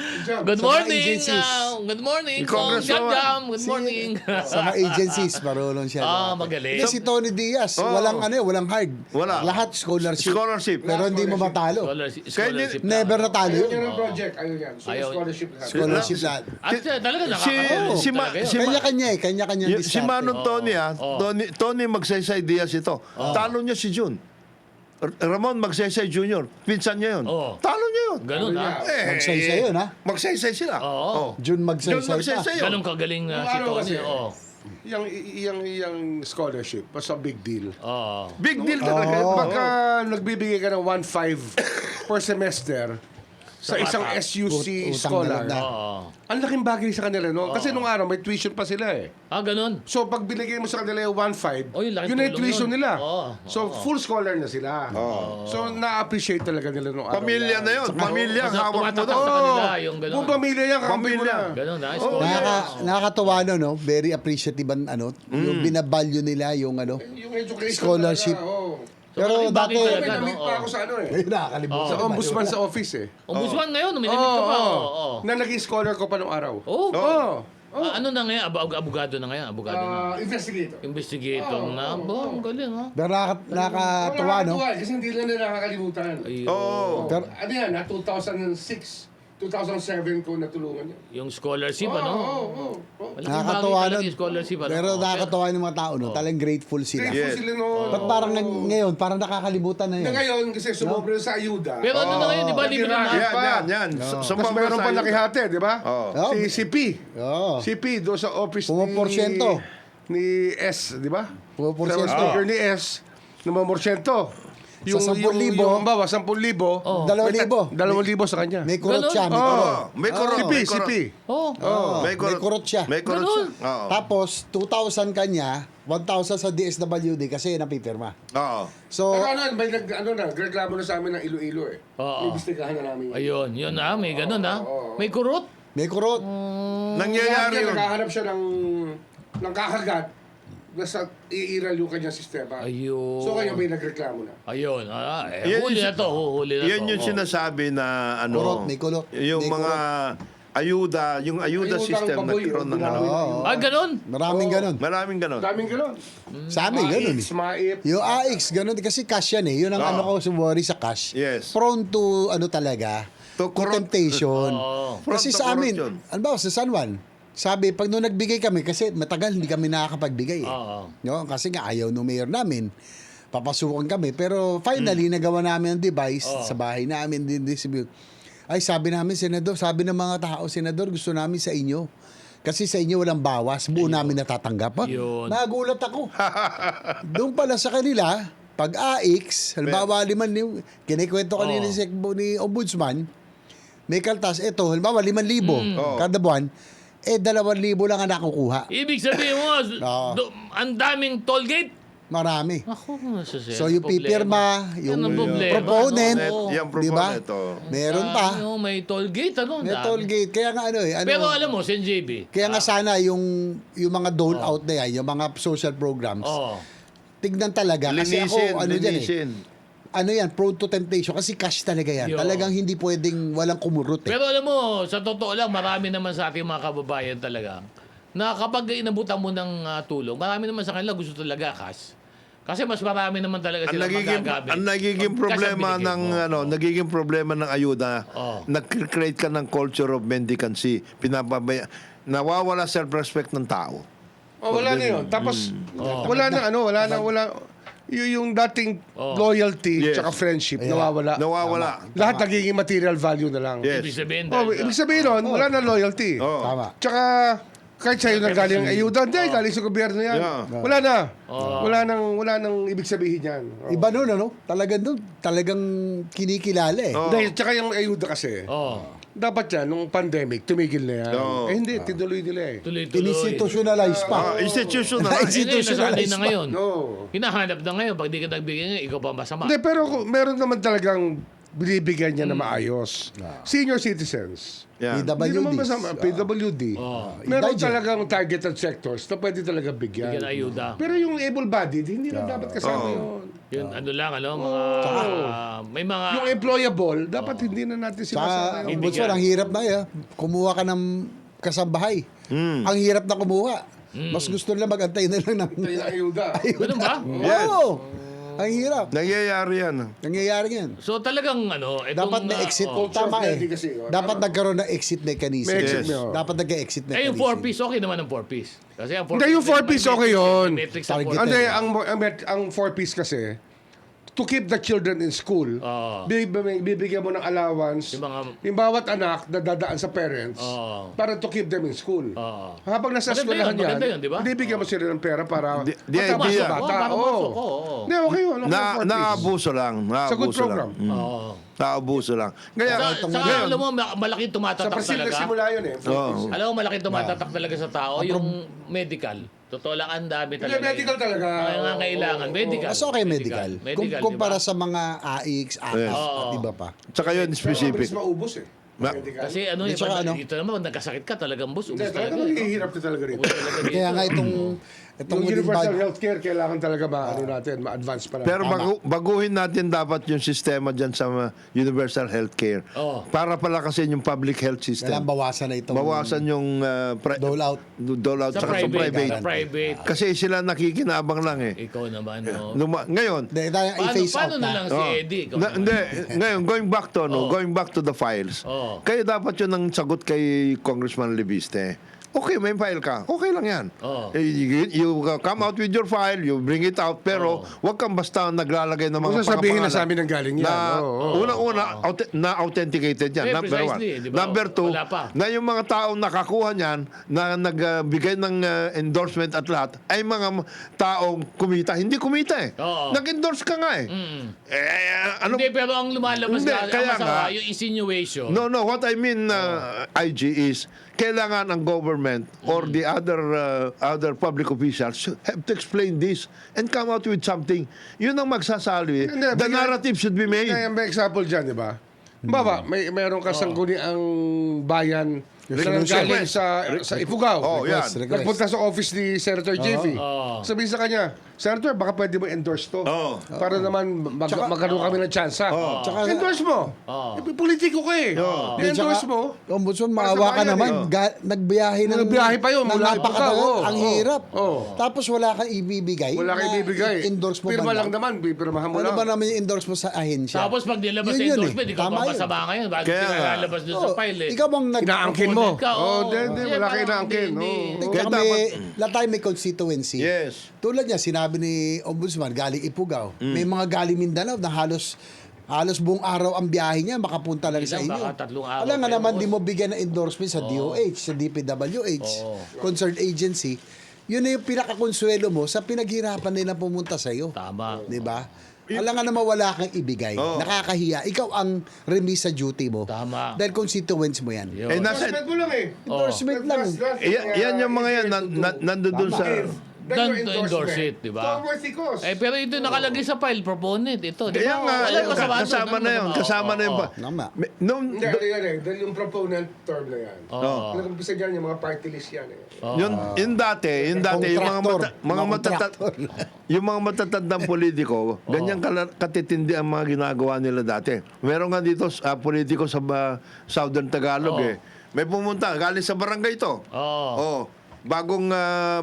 Good Sa mga morning. agencies. Good morning. Congresswoman. Jam. Good morning. Sa mga agencies, marunong siya. Magaling. Kasi si Tony Diaz, walang hard. Wala. Lahat scholarship. Scholarship. Pero hindi mo matalo. Scholarship. Never natalo Ayaw yun. niya ng project. Ayaw niya. So, Ayaw. scholarship lahat. Scholarship lahat. At talaga nakakatulong si Ma- talaga yun. si Ma- Kanya-kanya kanya-kanya Si Manong Tony, Tony Magsaysay Diaz ito. Talo niya si Jun. Ramon Magsaysay Jr. Pinsan niya yun. Oo. Talo niya yun. Ganun ha. Magsaysay yun, ha? Magsaysay sila. Oo. Jun Jun Magsaysay pa. Magsaysay yun. Ganun kagaling si araw Tony. kasi. Oo. Yung scholarship was a big deal. Oo. Big deal talaga. Baka nagbibigay ka ng 1.5 per semester sa isang SUC Utang scholar. na. Oo. Ang laking bagay sa kanila, no? Kasi nung araw, may tuition pa sila eh. Ganun. So, pag binigay mo sa kanila yung 1.5, Oh, yung laking yun ay tulong tuition yun. nila. Oo. So, full scholar na sila. So, na-appreciate talaga nila nung araw. Pamilya na yun. Pamilya. Basta Hawak mo tumatak daw. sa kanila yung ganun. Kung pamilya yan, kampi mo Pamilya. na. Ganun ha. Nakakatuwa no, Very appreciative yung binabalyo nila yung Yung education Scholarship. talaga, oo. Pero malaking dati, bagay May talaga. namit pa ako sa ano eh. ayun nakakalimutan. Sa ombudsman sa office eh. Ombudsman ngayon, uminimit ka pa. Oo. Na naging scholar ko pa nung araw. Oo. Oo. Ano na ngayon? Abogado na ngayon? Abogado na. Investigator. Investigator na. Ang galing ha. Pero nakakatuwa, no? Kasi hindi nila nakakalimutan. Ayun. Oo. Pero, Ano yan, 2006, 2007 ko natulungan yan. Yung scholarship, ano? Oo. Malaking nakakatuwa bagay talaga nun. yung scholarship, ano? Pero nakakatuwa yung mga tao, no? Talagang grateful sila. Grateful Yes. sila noon. Ba't parang ngayon, parang nakakalimutan na Na yun? ngayon, kasi sumobra sa ayuda. Pero ano na ngayon, di ba? Libre na. Yan. Tapos meron pa nakihati, di ba? Oo. Si P. Oo. Si P doon sa office Pumaporsyento. ni S, di ba? Pumaporsyento. Sa sticker ni S, namamorsyento. Sa 10,000, yung bawa, 10,000. 2,000. 2,000 sa kanya. May kurot Ganun? siya, may kurot. May kurot. Si P, si P. Oh. May kurot siya. May kurot siya. Ganun. Oo. Tapos, 2,000 kanya, 1,000 sa DSWD kasi yun ang pipirma. Oo. So, Pero may nagreklamo na sa amin ng Iloilo eh. Oo. Iimbestigahan na namin. Ayun, yun ha. May ganun ha. May kurot. may kurot. Nangyayari yun. Naghahanap siya ng kakagat na sa iiral yung kanyang sistema. Ayun. So kayo may nagreklamo na. Ayun. Yan Huli yung- na to. Huli na to. Yan yung Oo. sinasabi na ano. Kurot, may kulot. Yung May mga ayuda, yung ayuda Ayudang system baboy, nagkaroon ng binaboy ano. na yun. Ganun. Maraming ganun. Maraming ganon. Daming gano'n. Sa amin, ganun eh. Maip. Yung AX, ganun. Kasi cash yan eh. Yun ang ano ko sa worry sa cash. Yes. Prone to, ano talaga, To to corrupt. temptation. Oo. Kasi Prone to sa amin, corruption. ano ba, sa San Juan, sabi, pag nung nagbigay kami, kasi matagal hindi kami nakakapagbigay eh. Oo. No? Kasi nga ayaw ng mayor namin. Papasukan kami. Pero finally, nagawa namin ang device sa bahay namin, din-distribute. Ay, sabi namin, Senador, sabi ng mga tao, Senador, gusto namin sa inyo. Kasi sa inyo walang bawas, buo namin natatanggap. Ha? Yun. Nagulat ako. Doon pala sa kanila, pag AX, halimbawa 5,000, kinikwento kanina ni Ombudsman, may kaltas, eto, halimbawa 5,000 kada buwan, 2,000 lang ang nakukuha. Ibig sabihin mo, ang daming toll gate. Marami. Ako, So yung pipirma, yung Yan ang problema, proponent, ano? Yung di ba? proponent, oh. Meron pa. May toll gate, ano? May dami. toll gate. Kaya nga ano eh. Ano, Pero alam mo, Sen JB. kaya nga sana yung mga dole out na yan, yung mga social programs, Oh. tignan talaga. Kasi Linisin, ako, ano dyan eh. linisin. Ano yan, prone to temptation. Kasi cash talaga yan. Yo. Talagang hindi pwedeng walang kumurot eh. Pero alam mo, sa totoo lang, marami naman sa ating mga kababayan talaga na kapag inabutan mo ng tulong, marami naman sa kanila gusto talaga cash. Kasi mas marami naman talaga sila magagamit. Ang nagiging Pag cash ang problema binigay ng mo. nagiging problema ng ayuda, Oh. nag-create ka ng culture of mendicancy. Nawawala self-respect ng tao. Wala na yun. Tapos, wala na yung dating loyalty Yes. tsaka friendship, nawawala. Nawawala. Lahat nagiging material value na lang. Yes. Ibig sabihin, Ibig sabihin nun, wala na loyalty. Oh. Tama. Tsaka, kahit sa'yo nang galing ang ayuda, hindi, galing sa gobyerno yan. Yeah. Wala na. Wala nang ibig sabihin yan. Iba nun, ano? Talagang kinikilala eh. Oh. Dahil, tsaka yung ayuda kasi, Oh. Dapat yan, nung pandemic, tumigil na yan. Oo. Hindi, tinuloy nila eh. Tuloy-tuloy. Institutionalize pa. Institutional. Eh, ngayon, nasanay na ngayon. No. Hinahanap na ngayon. Pag di ka nagbigay ngayon, ikaw pa masama. Hindi, pero meron naman talagang binibigyan niya na maayos. Senior citizens. Yan. Hindi naman PWDs. masama. PWD. Meron talagang targeted sectors na pwede talaga bigyan. Bigyan ayuda. Pero yung able-bodied, hindi na dapat kasama yun. Yun, ano lang, mga... may mga... Yung employable, dapat hindi na natin sinasama Sa yun. Ombudsman, ang hirap na eh. Kumuha ka ng kasambahay. Ang hirap na kumuha. Mas gusto nila mag-antay na lang ng... Yung ayuda. Ganun ba? Oo. Ang hirap. Nangyayari yan. Nangyayari yan. So talagang ano, itong... Dapat na exit. oh. Tama eh. Pwede kasi, Dapat nagkaroon ng exit mechanism. May exit Yes. mechanism. Dapat nag-exit Eh, mechanism. yung 4-piece, okay naman ang 4-piece. Kasi ang 4-piece... Hindi, yung 4-piece okay yun. Metrics ang Target. 4-piece. Hindi, ang 4-piece kasi, to keep the children in school, Oo. bibigyan mo ng allowance Yung mga- bawat anak na dadaan sa parents Oo. para to keep them in school. Oo. Habang nasa Maganda eskwelahan yun, maganda yan, yun, di ba? bibigyan mo sila ng pera para Di matapos idea. sa bata. Para Oo. masok, oo. Hindi, okay yun. Okay yung 4-piece. Naabuso lang. It's a good Naabuso program. lang. Oo. Naabuso lang. Kaya, Saka alam mo, malaking Sa tumatatak Brazil talaga. nagsimula yun eh. Oo. Alam mo, malaking tumatatak talaga sa tao, yung medical. Totoo lang, ang dami Hindi, talaga. medical talaga. Ang kailangan, medical. Mas okay medical. Medical, Kumpara diba? sa mga AIX, ACAS, at iba pa. tsaka yun specific. Mabilis maubos eh. Ma- Medical. Kasi ano, At saka ano? ito naman, pag nagkasakit ka, talagang bus. Hindi, Ubus talaga talaga. maghihirap ka talaga rito. Kaya nga itong Yung huling universal bag- healthcare, kailangan talaga ma-advance pa na. Pero baguhin natin dapat yung sistema dyan sa universal healthcare. Oo. Para pala kasi yung public health kailangan system. bawasan na itong Bawasan yung dole out. dole out Sa saka sa private. private. Sa private. Kasi sila nakikinabang lang eh. Ikaw naman, no? Ngayon, Hindi, tayong i-phase Paano out na na. lang si Eddie? Ikaw naman. Hindi, ngayon, going back to the files. Oo. Kayo dapat yun ang sagot kay Congressman Leviste. Okay, may file ka. Okay lang yan. Oo. You come out with your file, you bring it out, pero wag kang basta naglalagay ng mga Kung sasabihin na pangalan sa amin ng galing yan. na Oo. unang-una, na authenticated yan. Yeah, Number one. precisely, di ba? Number two, Wala pa. na yung mga taong nakakuha niyan, na nagbigay ng endorsement at lahat, ay mga taong kumita. Hindi kumita eh. Oo. Nag-endorse ka nga eh. Ano? Hindi, pero ang lumalabas Hindi, na, ang kaya masama, nga. yung insinuation. No, what I mean, IG, is kailangan ang government or the other public officials should have to explain this and come out with something. Yun ang magsasabi. Hindi, The narrative should be made. Kaya may example dyan, di ba? Baba, meron ka sangguni ang bayan na galing sa Ifugao. Oh, yan. Nagpunta sa office ni Senator JV. Sabihin sa kanya, Senator, baka pwede mo endorse to. Oo. Para naman magkaroon kami ng tsansa. Tsaka- Endorse mo. Politiko ka eh. I-endorse mo. Ombudsman, Para sa maawa ka bayan, naman. eh. Nagbiyahe ng... Nagbiyahe pa yun, ng mula napakatagal. Ifugao. Ang Oo. hirap. Oo. Tapos wala kang ibibigay. Wala kang ibibigay. Endorse mo Pirma ba lang naman, pirmahan mo Ano lang. ba naman yung endorse mo sa ahensya? Tapos pag nilabas Yun sa yun endorsement, eh. ikaw Tama pa yun. masama ngayon. Bakit Kaya nga. nilalabas doon sa file eh? Ikaw bang Inaangkin mo. Ka, Oh, hindi, wala kayo inaangkin. hindi. Oo. Kaya Kaya lahat tayo may constituency. Yes. Tulad niya, sinabi ni Ombudsman, galing Ifugao. May mga galing Mindanao na halos buong araw ang biyahe niya, makapunta lang sa Isang inyo. baka 3 araw Alam nga kayo, naman, boss. di mo bigyan ng endorsement sa DOH, sa DPWH, concerned agency. Yun na yung pinakakonsuelo mo sa pinaghirapan nila pumunta sa iyo. Tama. Di ba? Alam nga naman wala kang ibigay. Nakakahiya. Ikaw ang remis sa duty mo. Tama. Dahil constituents mo yan. Yun. Eh, nasa, Endorsement mo lang eh. Endorsement lang. yan yung mga yan, nandun dun sa... Done to endorse it, di ba? Ito ang worthy cause. Eh, pero ito nakalagay sa file, proponent. Ito, di Kaya ba? nga, Walang masama doon. kasama na yun. Kasama na yun. Tama. Nung, Hindi, ano yan eh. Dahil yung proponent term na yan. Oo. Nag-umpisa dyan yung mga party list yan eh. yung dati, yung Contractor. mga Contractor. yung mga matatandang politiko, ganyan katitindi ang mga ginagawa nila dati. Meron nga dito politiko sa Southern Tagalog eh. May pumunta, galing sa barangay to. Oo. Oh, bagong na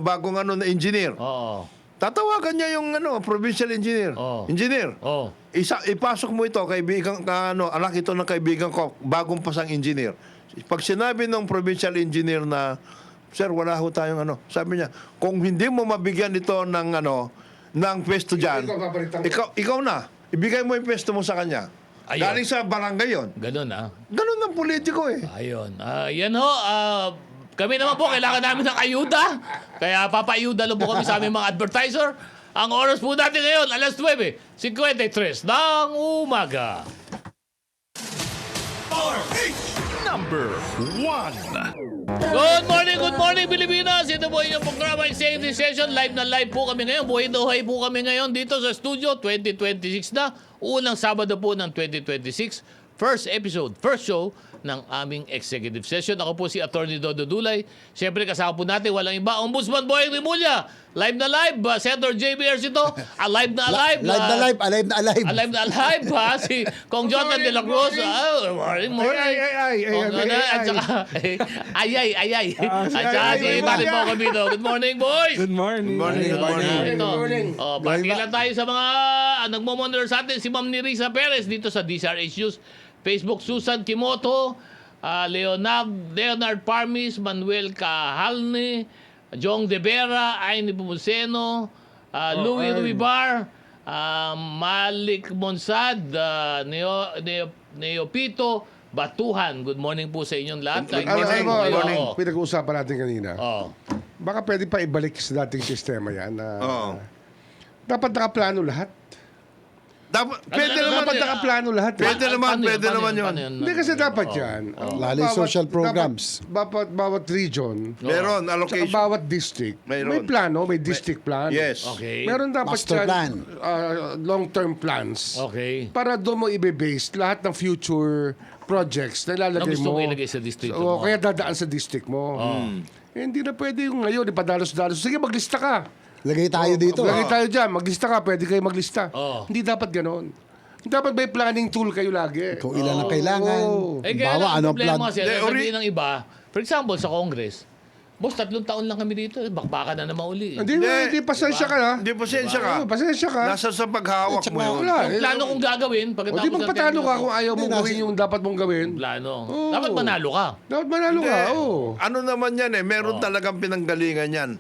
engineer. Oo. Tatawagan niya yung provincial engineer. Oo. Engineer. Oo. Ipasok mo ito kaibigan anak ito ng kaibigan ko, bagong pasang engineer. Pag sinabi ng provincial engineer na, sir, wala ho tayong sabi niya, kung hindi mo mabigyan ito ng ng pwesto diyan, ikaw na. Ibigay mo yung pwesto mo sa kanya. Ayun. Galing sa barangay 'yon. Ganun ah. Ganun ang politiko eh. Ayun. Yan ho. Kami naman po, kailangan namin ng ayuda. Kaya papaayuda lang po kami sa aming mga advertiser. Ang oras po natin ngayon, alas 9:53 ng umaga. RH na number 1. Good morning Pilipinas! Ito po inyong programa Executive Session. Live na live po kami ngayon. Buhay-buhay po kami ngayon dito sa studio. 2026 na. Unang Sabado po ng 2026. First episode, first show ng aming executive session. Ako po si Attorney Dodo Dulay. Siyempre kasama po natin walang iba. Ombudsman Boyeng Rimulya. Live na live. Senator J.B. Ercito. Alive na alive. Alive na alive. Alive na alive ha. Si Kong Jonathan de la Cruz. Morning. At saka, ay. At saka si Marin Pao Camino. Good morning, boys. Good morning. Good morning. Ito. Pakilan tayo sa mga nagmo-monitor sa atin. Si Ma'am Nirisa Perez dito sa DZRH News. Facebook, Susan Kimoto, Leonard Parmis, Manuel Cahalne, Jong De Vera, Aini Pumuseno, Louis Ruibar, Malik Monsad, Neopito, Batuhan. Good morning po sa inyong lahat. Good morning. Pinag-uusapan natin kanina. Oh. Baka pwede pa ibalik sa dating sistema yan. Oo. Dapat nakaplano lahat. Pwede naman Dapat yan. nakaplano lahat. Pwede naman yun. Hindi kasi dapat yan. Lalo yung social programs. Bawat region, Meron, tsaka allocation. bawat district, Mayroon. may plano, may district plan. Yes. Okay. Meron dapat Master dyan, plan. long-term plans. Okay. Para doon mo ibe-base lahat ng future projects na Na ilalagay gusto mo. mo ilagay sa distrito Oo, mo. kaya dadaan sa district mo. Hindi na pwede yung ngayon, ipadalos-dalos. Sige, maglista ka. Lagay tayo dito. Lagay tayo dyan, maglista ka, pwede kayo maglista. Oo. Hindi dapat ganon. Dapat may planning tool kayo lagi. Kung ilan ang kailangan. Oo. Kaya Bawa, lang, ano problema plan. kasi, sabihin ng iba, for example, sa Congress, boss, 3 taon lang kami dito, bakbakan na naman uli. Hindi, pasensya ka na. Hindi, pasensya ka. Oo, pasensya ka. Nasa sa paghawak mo yun. Wala. Ang plano kong gagawin, O pagkatapos di magpatalo ka kung ayaw mong gawin yung dapat mong gawin. plano. Oo. Dapat manalo ka. Dapat manalo ka, oo. Ano naman yan meron talagang pinanggalingan yan.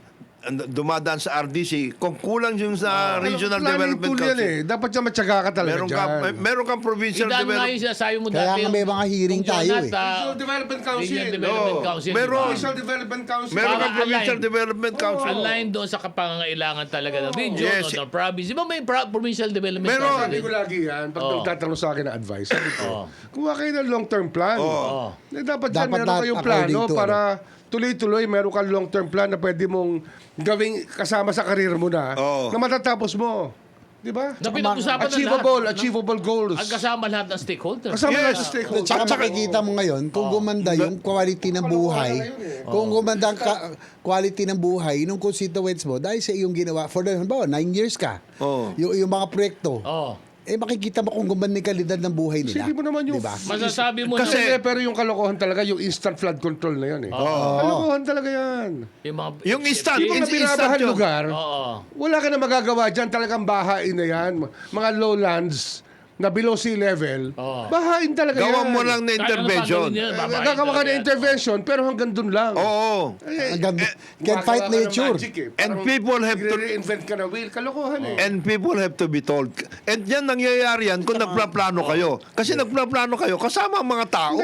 Dumadaan sa RDC. Kung kulang yung sa Regional Planning Development tool yan Council. Dapat siya matyaga ka talaga Meron kang provincial Idaan nga development. yung sinasabi mo Kaya dati. nga may mga hearing tayo Regional Development Council. Regional Development Oo. Council. Meron. diba? Provincial Development Council. Meron Para kang provincial align. development council. Align doon sa kapangangailangan talaga ng region Yes. o ng province. Di ba may provincial development Meron. council Sabi din? ko lagi yan, pag nagtatanong sa akin ng advice, sabi ko, Oo. kuha kayo ng long-term plan. Oo. Dapat Dapat meron lahat kayong according plano to, para tuloy-tuloy, meron kang long-term plan na pwede mong gawing kasama sa karir mo na, Oo. na matatapos mo. Di ba? Na pinag-usapan ng Achievable goals. Ang kasama lahat ng stakeholders. Kasama Yes. lahat sa stakeholders. Tsaka makikita mo ngayon, kung gumanda yung quality ng buhay, kung gumanda ang quality ng buhay ng constituents mo, dahil sa iyong ginawa, for the, 9 years ka, Oo. yung mga proyekto, Oh. makikita mo kung gumanda yung kalidad ng buhay nila. Sige mo naman yung... Diba? Masasabi mo Kasi, na pero yung kalokohan talaga, yung instant flood control na yan eh. Kalokohan talaga yan. Yung instant, Yung mga binabahan yun. lugar, Oo. wala ka na magagawa dyan. Talagang bahain na yan. Mga lowlands na below sea level, bahain talaga yan. Gawa mo lang na intervention. Gagawa ka na intervention, pero hanggang dun lang. Oo. Hanggang can fight nature. And people have to- Re-invent ka na wheel. Kalokohan eh. And people have to be told. And yan, nangyayari yan kung nagplaplano kayo. Kasi nagplaplano kayo, kasama ang mga tao.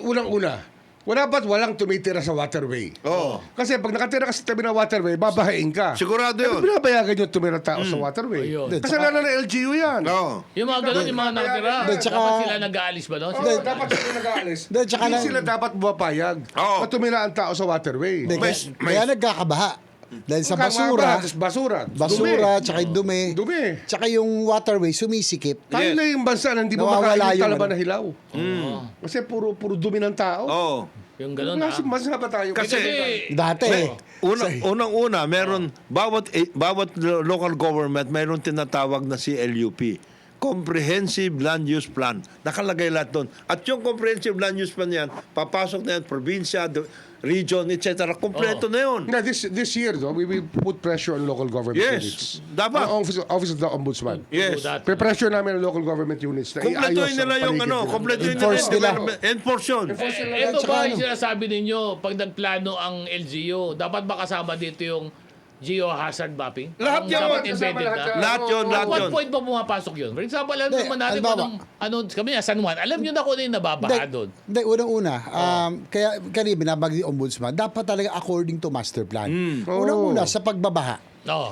Unang-una, walang tumitira sa waterway. Oo. Kasi pag nakatira ka sa tabi ng waterway, babahain ka. Sigurado Ano yun. binabayagan yung tumira tao sa waterway? Ayun. Kasalanan ng LGU yan. Oo. Yung mga ganun, yung mga nakatira. Tsaka- Dapat sila nag-aalis ba? No? Oo, dapat sila nag-aalis. Hindi, tsaka Hindi na- sila dapat bumapayag Oo. na tumira ang tao sa waterway. Hindi, May- kaya nagkakabaha. Dahil sa Basura. basura, Basura. tsaka yung dumi, Dumi. tsaka yung waterway sumisikip. Tayo na yung bansa na hindi mo Nawawala makain yung yung talaban ano. na hilaw. Kasi puro dumi ng tao. Oo. Yung ganun, Nasa bansa ba tayo? Kasi- Dati, Unang-una, meron, bawat local government, mayroon tinatawag na CLUP. Comprehensive Land Use Plan. Nakalagay lahat doon. At yung Comprehensive Land Use Plan yan, papasok na yan, probinsya, region, etc. Kompleto na yun. Na this year, though, we will put pressure on local government units. Yes. Dapat. Ang Office of the Ombudsman. Yes. Pe-pressure namin ang local government units na Kompletuhin nila yung paligid nila. Enforce nila. Enforce yun. Ito ba yung sinasabi ninyo, pag nagplano ang LGU, dapat ba kasama dito yung geohazard mapping? Lahat yan. Dapat Kasama embedded lahat na? yan. Lahat yun, Oo. lahat What yun. point ba pumapasok yun? For example, alam Hindi, naman natin halimbawa. kami nga, San Juan, alam nyo na kung ano yung nababaha doon. Hindi, unang-una, kaya kanina binabagi yung ombudsman, dapat talaga according to master plan. Unang-una, sa pagbabaha, Oo.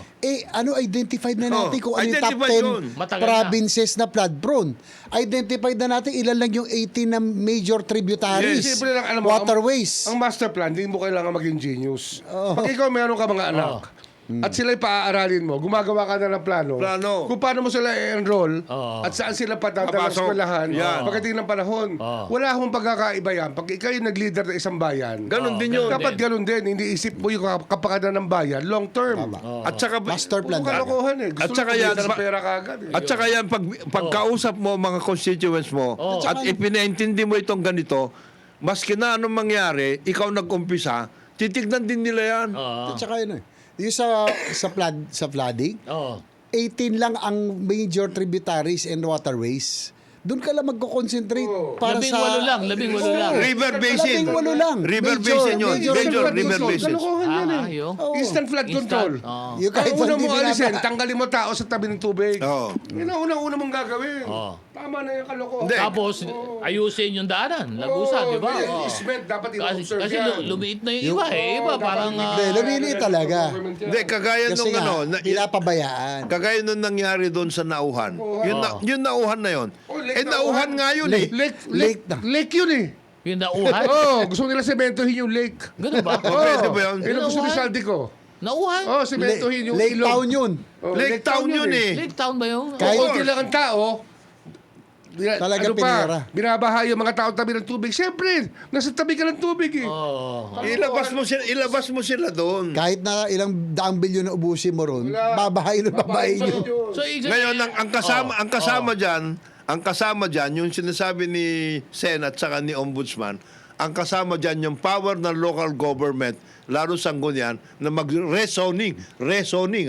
Identified na natin kung ano yung top identified yun. 10 Matagal na. provinces na flood prone. Identified na natin ilan lang yung 18 na major tributaries, Simple lang, alam mo, waterways. Ang master plan, hindi mo kailangan maging genius. Pag ikaw meron ka mga anak, at sila'y paaaralin mo, gumagawa ka na ng plano, kung paano mo sila i-enroll, at saan sila padadala sa Papasok. eskwelahan, Yan. pagdating ng panahon. Wala akong pagkakaiba yan. Pag ikaw yung nag-leader ng isang bayan, Ganon din yun. dapat ganun din. Hindi isip mo yung kapakanan ng bayan, long term. At saka, Master plan. Puro kalokohan eh. Gusto At saka mo yan, kumita ng pera kagad eh. At saka yan, pagkausap mo mga constituents mo, at ipinaintindi mo itong ganito, maski na anong mangyari, ikaw nag-umpisa, titignan din nila yan. At saka yun yung sa flooding, Oo. 18 lang ang major tributaries and waterways. Doon ka lang magko-concentrate para sa... 18 lang. River Basin. 18 lang. River Major- Basin yun. major Major flood River control. Basin. Kalokohan yan eh. Yung? Oo. Instant flood control. Yung kahit Ang una hindi mo alisin, binaba- tanggalin mo tao sa tabi ng tubig. Oo. Yun ang unang-una mong gagawin. Oo. Tama na yung kalokohan. Hindi. Tapos, ayusin yung daanan. Lagusan, di ba? Oo. Ismet, dapat Kasi, i-observe kasi yan. lumiit na yung iba eh. Iba parang... Hindi, lumiliit talaga. Hindi, kagaya Kasi nung nga, pinapabayaan. kagaya nung nangyari doon sa Nauhan. Yung Nauhan na yun. Lake Nauhan nga yun eh. Lake yun eh. Yung nauhan. Gusto nila sementohin yung lake. Ganun ba? Pwede ba yun? Yun ang gusto ni Saldi ko. Nauhan? Sementohin yung Lake ilog. Town yun. Lake Town yun eh. Lake Town ba yun? Kahit- Kung konti lang ang tao, Talagang pinira. binabaha yung mga tao tabi ng tubig. Siyempre, nasa tabi ka ng tubig eh. Oo. Ilabas mo sila doon. Kahit na ilang daang bilyon na ubusin mo ron, babahain yun. So, Ngayon ang kasama diyan yung sinasabi ni Sen at saka ni Ombudsman, ang kasama diyan yung power ng local government lalo Sangguniang na mag-rezoning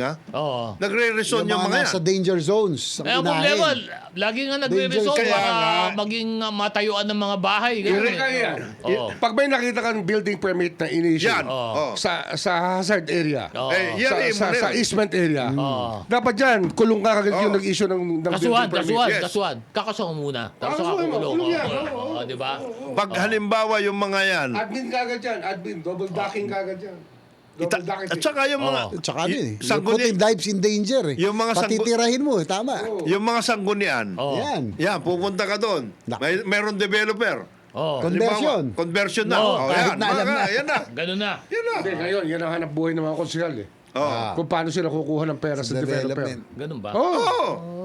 ha. Oo. Nagre-rezone yung mga yan. nasa danger zones. Eh, ang problema, lagi nga nagre-resolve Kaya baka nga. maging matayuan ng mga bahay. Ganun eh. Yan. Oo. Pag may nakita kang building permit na in-issue Yan. Oh. sa hazard area, Oo. Yan eh, sa easement area, Oo. dapat dyan, kulong ka kagad yung nag-issue ng Kasuhan, building permit. Yes. kasuhan. Kakasuhan muna. Tapos Kakasuhan mo, kakulong. kulong yan. Oo, di ba? Pag halimbawa yung mga yan, Admin kagad dyan, double docking kagad dyan. Double docking. at saka yung mga Tsaka din eh. Sangguni- Putting lives in danger eh. Yung mga Patitirahin mo, tama. yung mga sanggunian. Oo. Yan. Yan, pupunta ka doon. Meron developer. Oo. Conversion. Halimbawa, conversion na. Oo, kahit Yan, na alam na. Yan na. Ganun na. Yan na. Hindi, ngayon, yan ang hanap buhay ng mga konsyal eh. Oo. Kung paano sila kukuha ng pera sa developer. Development. Ganun ba? Oo.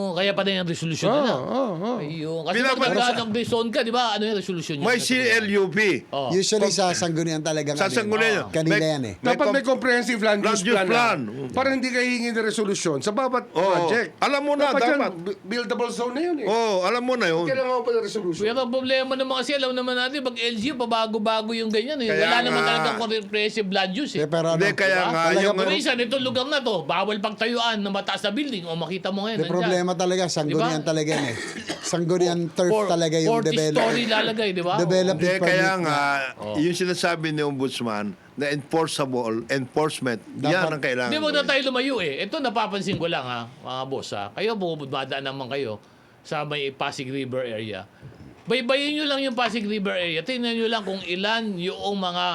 Oh, kaya pa na yung resolution nila. Ayun. Kasi pag Pinapalasa- nag-rezone ka, di ba? Ano yung resolution niya? May CLUP. Oh. Usually sa Sangguniang talagang Sa Sangguniang. Kanila yan eh. Dapat may comprehensive land use plan. plan. Para hindi kayo hingi ng resolusyon sa bawat Oo. project. Alam mo na, yan, dapat. buildable zone na yun eh. Oo, alam mo na yun. Kailangan mo pa ng resolution. Pero ang problema naman kasi, alam naman natin, pag LGU, pabago-bago yung ganyan. Eh. Kaya Wala naman nga. talagang comprehensive land use. Eh. Pero ano, Hindi, kaya nga, Talaga yung... po. Minsan, itong lugar na to, bawal pagtayuan na mataas na building. O makita mo ngayon, may problema talaga, Sangguniang talaga yan eh. Sangguniang turf talaga yung 40 story lalagay, di ba? development Hindi, kaya permit. nga, yung sinasabi ni Ombudsman na enforcement, yan ang kailangan. Hindi mo na tayo lumayo eh. Ito napapansin ko lang ha, mga boss ha. Kayo bumabadaan naman kayo sa may Pasig River area. Baybayin nyo lang yung Pasig River area. Tingnan nyo lang kung ilan yung mga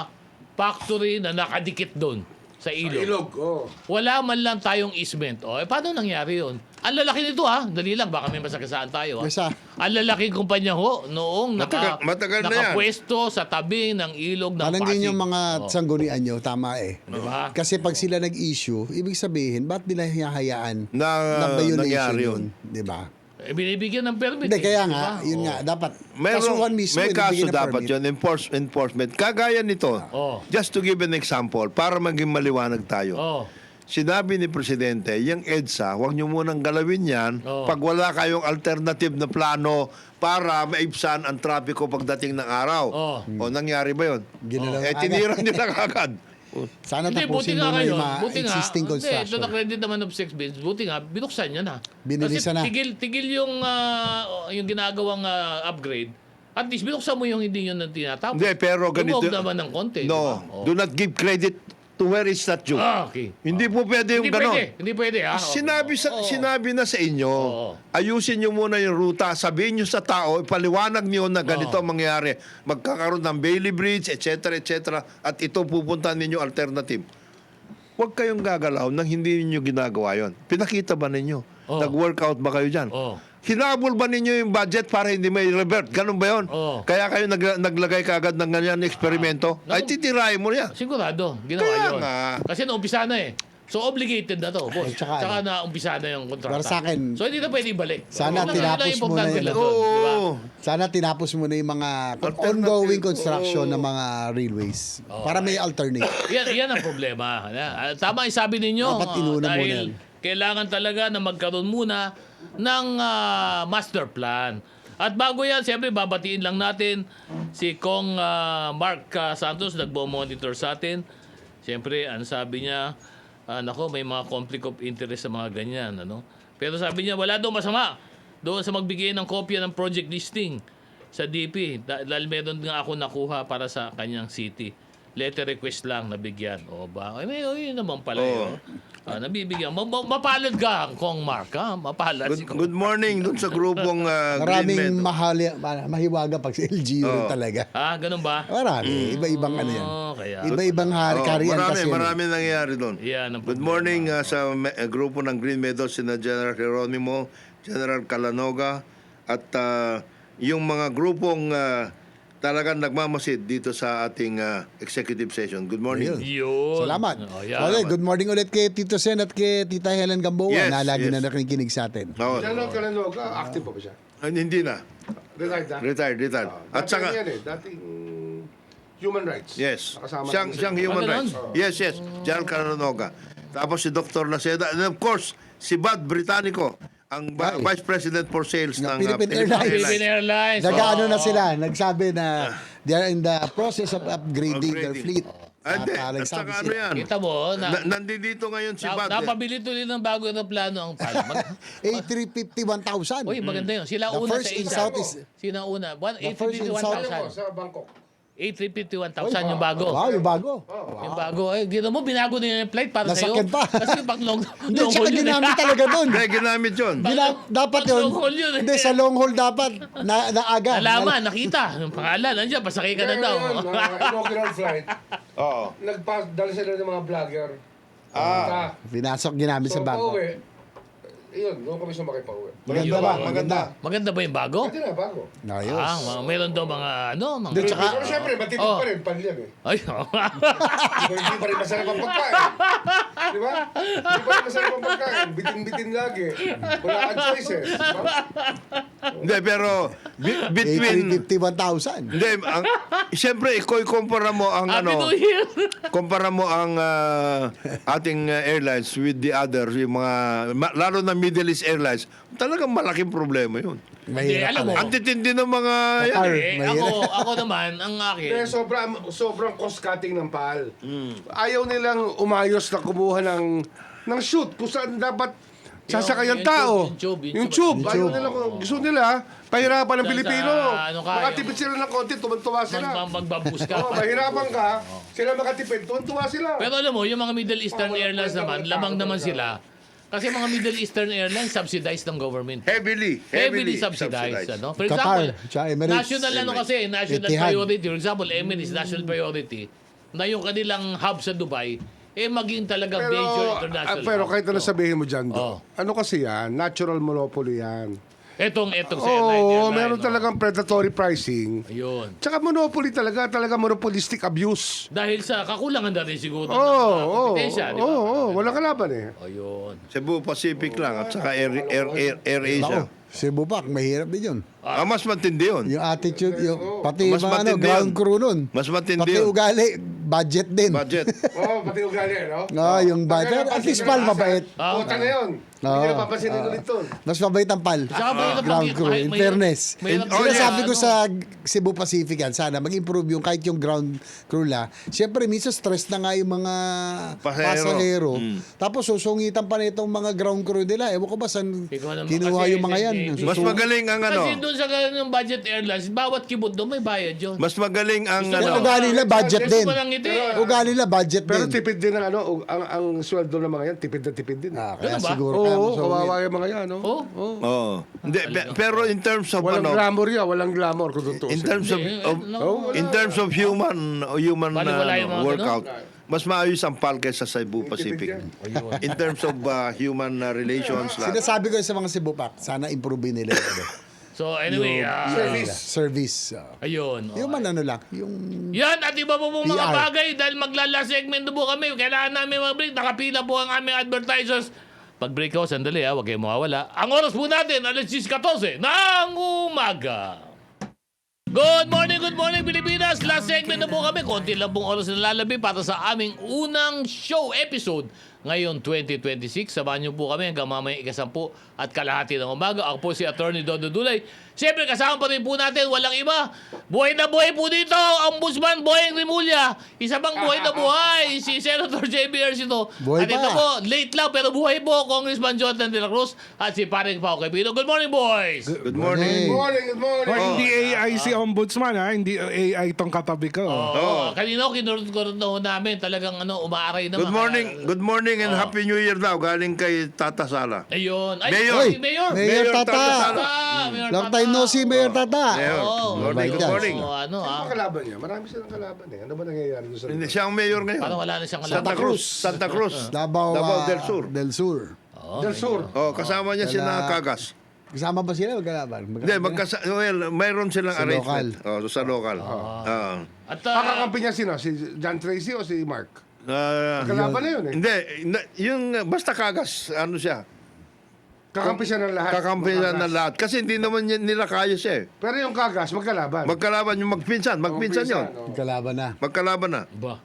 factory na nakadikit doon sa ilog. Ilog, oh. Wala man lang tayong easement. O, paano nangyari yun? Ang lalaki nito ha. Dali lang, baka may masagasaan tayo ha. Yes, ah. Ang lalaking kumpanya ho, noong Matagal na yan. nakapwesto sa tabi ng ilog ng Alam Pasig. din yung mga Sanggunian nyo, tama eh. Diba? Kasi pag sila nag-issue, ibig sabihin, ba't nila hihahayaan Na violation nangyari yun? yun. Di ba? Eh, binibigyan ng permit. Hindi, kaya eh, nga, diba? yun Oo. nga, dapat Merong, kasuhan mismo. may kaso ibigay ng dapat permit. yun, enforcement. Kagaya nito, Oh. just to give an example, para maging maliwanag tayo. Oh. Sinabi ni Presidente, yung EDSA, huwag nyo munang galawin yan Oh. pag wala kayong alternative na plano para maibsan ang trapiko pagdating ng araw. Oh. O nangyari ba yun? Ginalaw Eh, agad. tinira nila agad. Sana Hindi, buti tapusin nga muna ngayon. yung mga Buti nga. existing Hindi, ito construction. na credit naman of sex bills. Buti nga, binuksan niya na. Binilisan na. Kasi tigil yung ginagawang upgrade. At least binuksan mo yung hindi yun na tinatapos. Hindi, pero ganito. Lumog naman ng konti. No, di ba? Oh. do not give credit to where it's not due. Okay. Hindi po pwede yung Hindi ganon. pwede. Hindi pwede. Ha? Sinabi na sa inyo, Oo. ayusin nyo muna yung ruta, sabihin nyo sa tao, ipaliwanag nyo na ganito ang mangyari. Magkakaroon ng Bailey Bridge, etc., etc., at ito pupunta ninyo alternative. huwag kayong gagalaw nang hindi ninyo ginagawa yon. Pinakita ba ninyo? Oh. Nag-workout ba kayo dyan? Oh. Hinabol ba ninyo yung budget para hindi may revert? Ganun ba yun? Oh. Kaya kayo naglagay kaagad ng ganyan eksperimento? Ay, titirahin mo yan. Sigurado, ginawa Kaya yun. nga. Kasi naumpisa na eh. So obligated na to, boss. Tsaka Tsaka na umpisa na yung kontrata. Para sa akin, so hindi na pwede ibalik. sana Yun lang tinapos yung importante muna yun. lang doon, di ba? Oo. sana tinapos mo na yung mga ongoing construction ng mga railways. Para may alternate. Yan ang problema. Tama yung sabi ninyo. Dapat inuna muna dahil yan. kailangan talaga na magkaroon muna ng master plan. At bago yan, siyempre babatiin lang natin si Kong Mark Santos, nagbo-monitor sa atin. Siyempre, ang sabi niya, nako, may mga conflict of interest sa mga ganyan. Ano? Pero sabi niya, wala daw masama doon sa magbigay ng kopya ng project listing sa DP. Dahil meron nga ako nakuha para sa kanyang city. Letter request lang, nabigyan. O ba? Ay, yun naman pala yun. Nabibigyan. Mapalad ka, Kong Mark. Ha? Mapalad si Kong. Good morning dun sa grupong Maraming Green Med. mahiwaga pag sa LGU talaga. Ganun ba? Marami. Iba-ibang ano yan. Kaya. Iba-ibang karian kasi. Marami nangyayari doon. Yan ang Good problema. morning sa grupo ng Green Meadows, sina General Geronimo, General Calanoga, at yung mga grupong talagang nagmamasid dito sa ating executive session. Good morning. Yun. Salamat. Yan. Okay, good morning ulit kay Tito Sen at kay Tita Helen Gamboa Yes, na lagi yes. na nakikinig sa atin. Oo. General Calanoga, active pa ba siya? Hindi na. Retired na? Retired. At Dating saka, yan dating human rights. yes, Nakasama siyang natin siya. human ganun? rights. Yes. General Calanoga. Tapos si Dr. Laceda. And of course, si Bud Britannico, ang Vice President for Sales ng Philippine Airlines. Philippine Airlines. Nag-ano Oo. na sila, nagsabi na they are in the process of upgrading their Upgrading. fleet. At nagsabi saka ano sila, yan? Kita mo, Nandito ngayon si Bud. napabili tuloy ng bago na plano ang Palma. A350 1,000. Uy, maganda yun. Sila The una first sa in Asia. South is- Sila una. The first in South- Ano 1,000. sa Bangkok? A350 1,000 yung bago. Wow, yung bago. Yung bago. Gino mo, binago na yung flight para sa'yo. Nasakyan pa. Kasi pag long Hindi, long tsaka haul yun. ginamit talaga doon. Hindi, ginamit yun. Dapat Pag yun. long haul yun. Hindi, sa long haul dapat. Naaga. Nalaman, nakita. Yung pangalan, nandiyan, pasakay ka na Kaya daw. ngayon, mga inaugural flight, Oo. nagpadala sila ng mga vlogger. Ah. Pinasok, ginamit sa bago. pauwi, yun, doon kami sumakay pa uwi. Maganda ba? Maganda. Maganda ba yung bago? Pwede na, bago. Ayos. Meron daw mga mga... Hindi, tsaka- Pero siyempre, matipid Oh. pa rin, panliyan eh. Ay, Hindi pa rin masarap ang pagkain. Di ba? Hindi pa rin masarap ang pagkain. Bitin-bitin lagi. Wala kang choices. Di ba? Hindi, pero between... A350 1,000. Hindi, siyempre, kumpara mo ang Happy New Year! kumpara mo ang ating airlines with the others, yung mga, lalo na Middle East Airlines, talagang malaking problema yun. Mahirap alam mo, pala. Ang titindi ng mga yan. Qatar. ako naman, ang akin, Kaya sobrang cost-cutting ng PAL. Ayaw nilang umayos na kumuha ng shoot kung saan dapat sasakay ang yung tao. tube. Yung tube. Ayaw nila, gusto nila, pahirapan ng Sa- Pilipino. ano ka, Makatipid sila ng konti, tumantuwa sila. magbabus ka. Oo, mahirapan ka, sila makatipid, tumantuwa sila. Pero alam mo, yung mga Middle Eastern Airlines naman, lamang naman sila. Kasi mga Middle Eastern Airlines, subsidized ng government. Heavily subsidized. Ano? For Qatar, example, tsaka Emirates. national national Etihad. priority. For example, Emirates, national priority, na yung kanilang hub sa Dubai, maging talagang major international pero hub. kahit ano sabihin mo dyan, Oh. ano kasi yan, natural monopoly yan. Etong sa Oo, airline, meron talagang predatory pricing. Ayun. Tsaka monopoly talaga monopolistic abuse. Dahil sa kakulangan na rin siguro ng Oo, kompetensya, di ba? walang kalaban eh. Ayun. Cebu Pacific lang at saka Air Asia. Cebu Pac, mahirap din yun. Mas matindi yun. Yung attitude, pati Mas mga matindi ground yun. crew nun. Mas matindi Pati yun. ugali, budget din. Budget. Oo, pati ugali, no? Yung budget. At least pal, mabait. Puta na yun. Hindi na papansinin ulit to. Mas mabait ang pal. Saka mahirap Ground mag- crew, in mahirap- fairness. mahirap Oh, Sinasabi yeah, ko ano. sa Cebu Pacific yan, sana mag-improve yung kahit yung ground crew la. Siyempre, minsan stress na nga yung mga Pasahero. pasahero. Tapos susungitan pa nitong mga ground crew nila. Ewan ko ba saan Ikaw naman kinuha kasi, yung mga yan. Mas magaling ang ano. Kasi doon sa ganung budget airlines, bawat kibot doon may bayad yun. Mas magaling ang Yung ano. ugali nila, budget Gusto din. mo lang ngiti. Ugali nila, budget Pero din. tipid din ang ang sweldo ng mga yan, tipid na tipid din. Ah, kaya Ganun ba? siguro kaya Oo, masungit. kawawa yung mga yan, no? Oh. Oo. Hindi, pero in terms of Walang ano, glamour yan, walang glamour kung totoo. in terms of No. in terms of human Baliwala yung mga workout. mas maayos ang PAL kaysa sa Cebu Pacific. In terms of human relations. lahat. Sinasabi ko sa mga Cebu Pac, sana improve nila yung So anyway, service. ayun. Yung man ano lang, yung Yan, at iba po pong mga PR. bagay dahil maglala segment po kami. Kailangan namin mag-break. Nakapila po ang aming advertisers. Pag-break ako, sandali huwag kayong mawawala. Ang oras po natin, alas 10:14 ng umaga. Good morning, Pilipinas! Last segment na po kami. Konti lang pong oras na lalabi para sa aming unang show episode ngayon 2026. Samahan niyo po kami hanggang mamaya 10:10 at kalahati ng umaga. Ako po si Attorney Dodo Dulay. Siyempre, kasama pa rin po natin, walang iba. Buhay na buhay po dito, Ombudsman Boyeng Rimulya. Isa pang buhay na buhay, si Senator J.B. Ercito. Buhay At pa. ito po, late lang pero buhay po, Congressman Jonathan De La Cruz at si Paring Pao Capino. Good morning, boys! Good morning. Good morning. Hindi AI si Ombudsman, ha? Hindi AI itong katabi ko. Kanina ko kinurot-kurot na ho namin. Talagang umaaray naman. Good morning and Happy New Year daw. Galing kay Tata Sala. Ayun. Ay, Mayor. si Mayor. Mayor Tata. Mayor Long Tata. time no see, Mayor Tata. Mayor. Oo. Morning, good Mabait yan. morning. So, ano Ang kalaban niya, marami silang kalaban eh. Ano ba nangyayari doon sa Hindi, siya ang mayor ngayon. Parang wala na siyang Santa kalaban. Cruz. Santa Cruz. Davao, del Sur. Del Sur. Del Sur? Oh, kasama niya si Kagas. Kasama ba sila magkalaban? Hindi, mayroon silang Sa arrangement. Sa local. At Kakampi niya sino? Si John Tracy o si Mark? Ah, Kalaban na yun eh. hindi, yung basta Kagas, ano siya? Kakampi siya ng lahat. Kakampi Mga na Kagas. ng lahat. Kasi hindi naman nila kaya siya eh. Pero yung Kagas, magkalaban. Magkalaban yung magpinsan yun. oh. Magkalaban na. Magkalaban na. ba,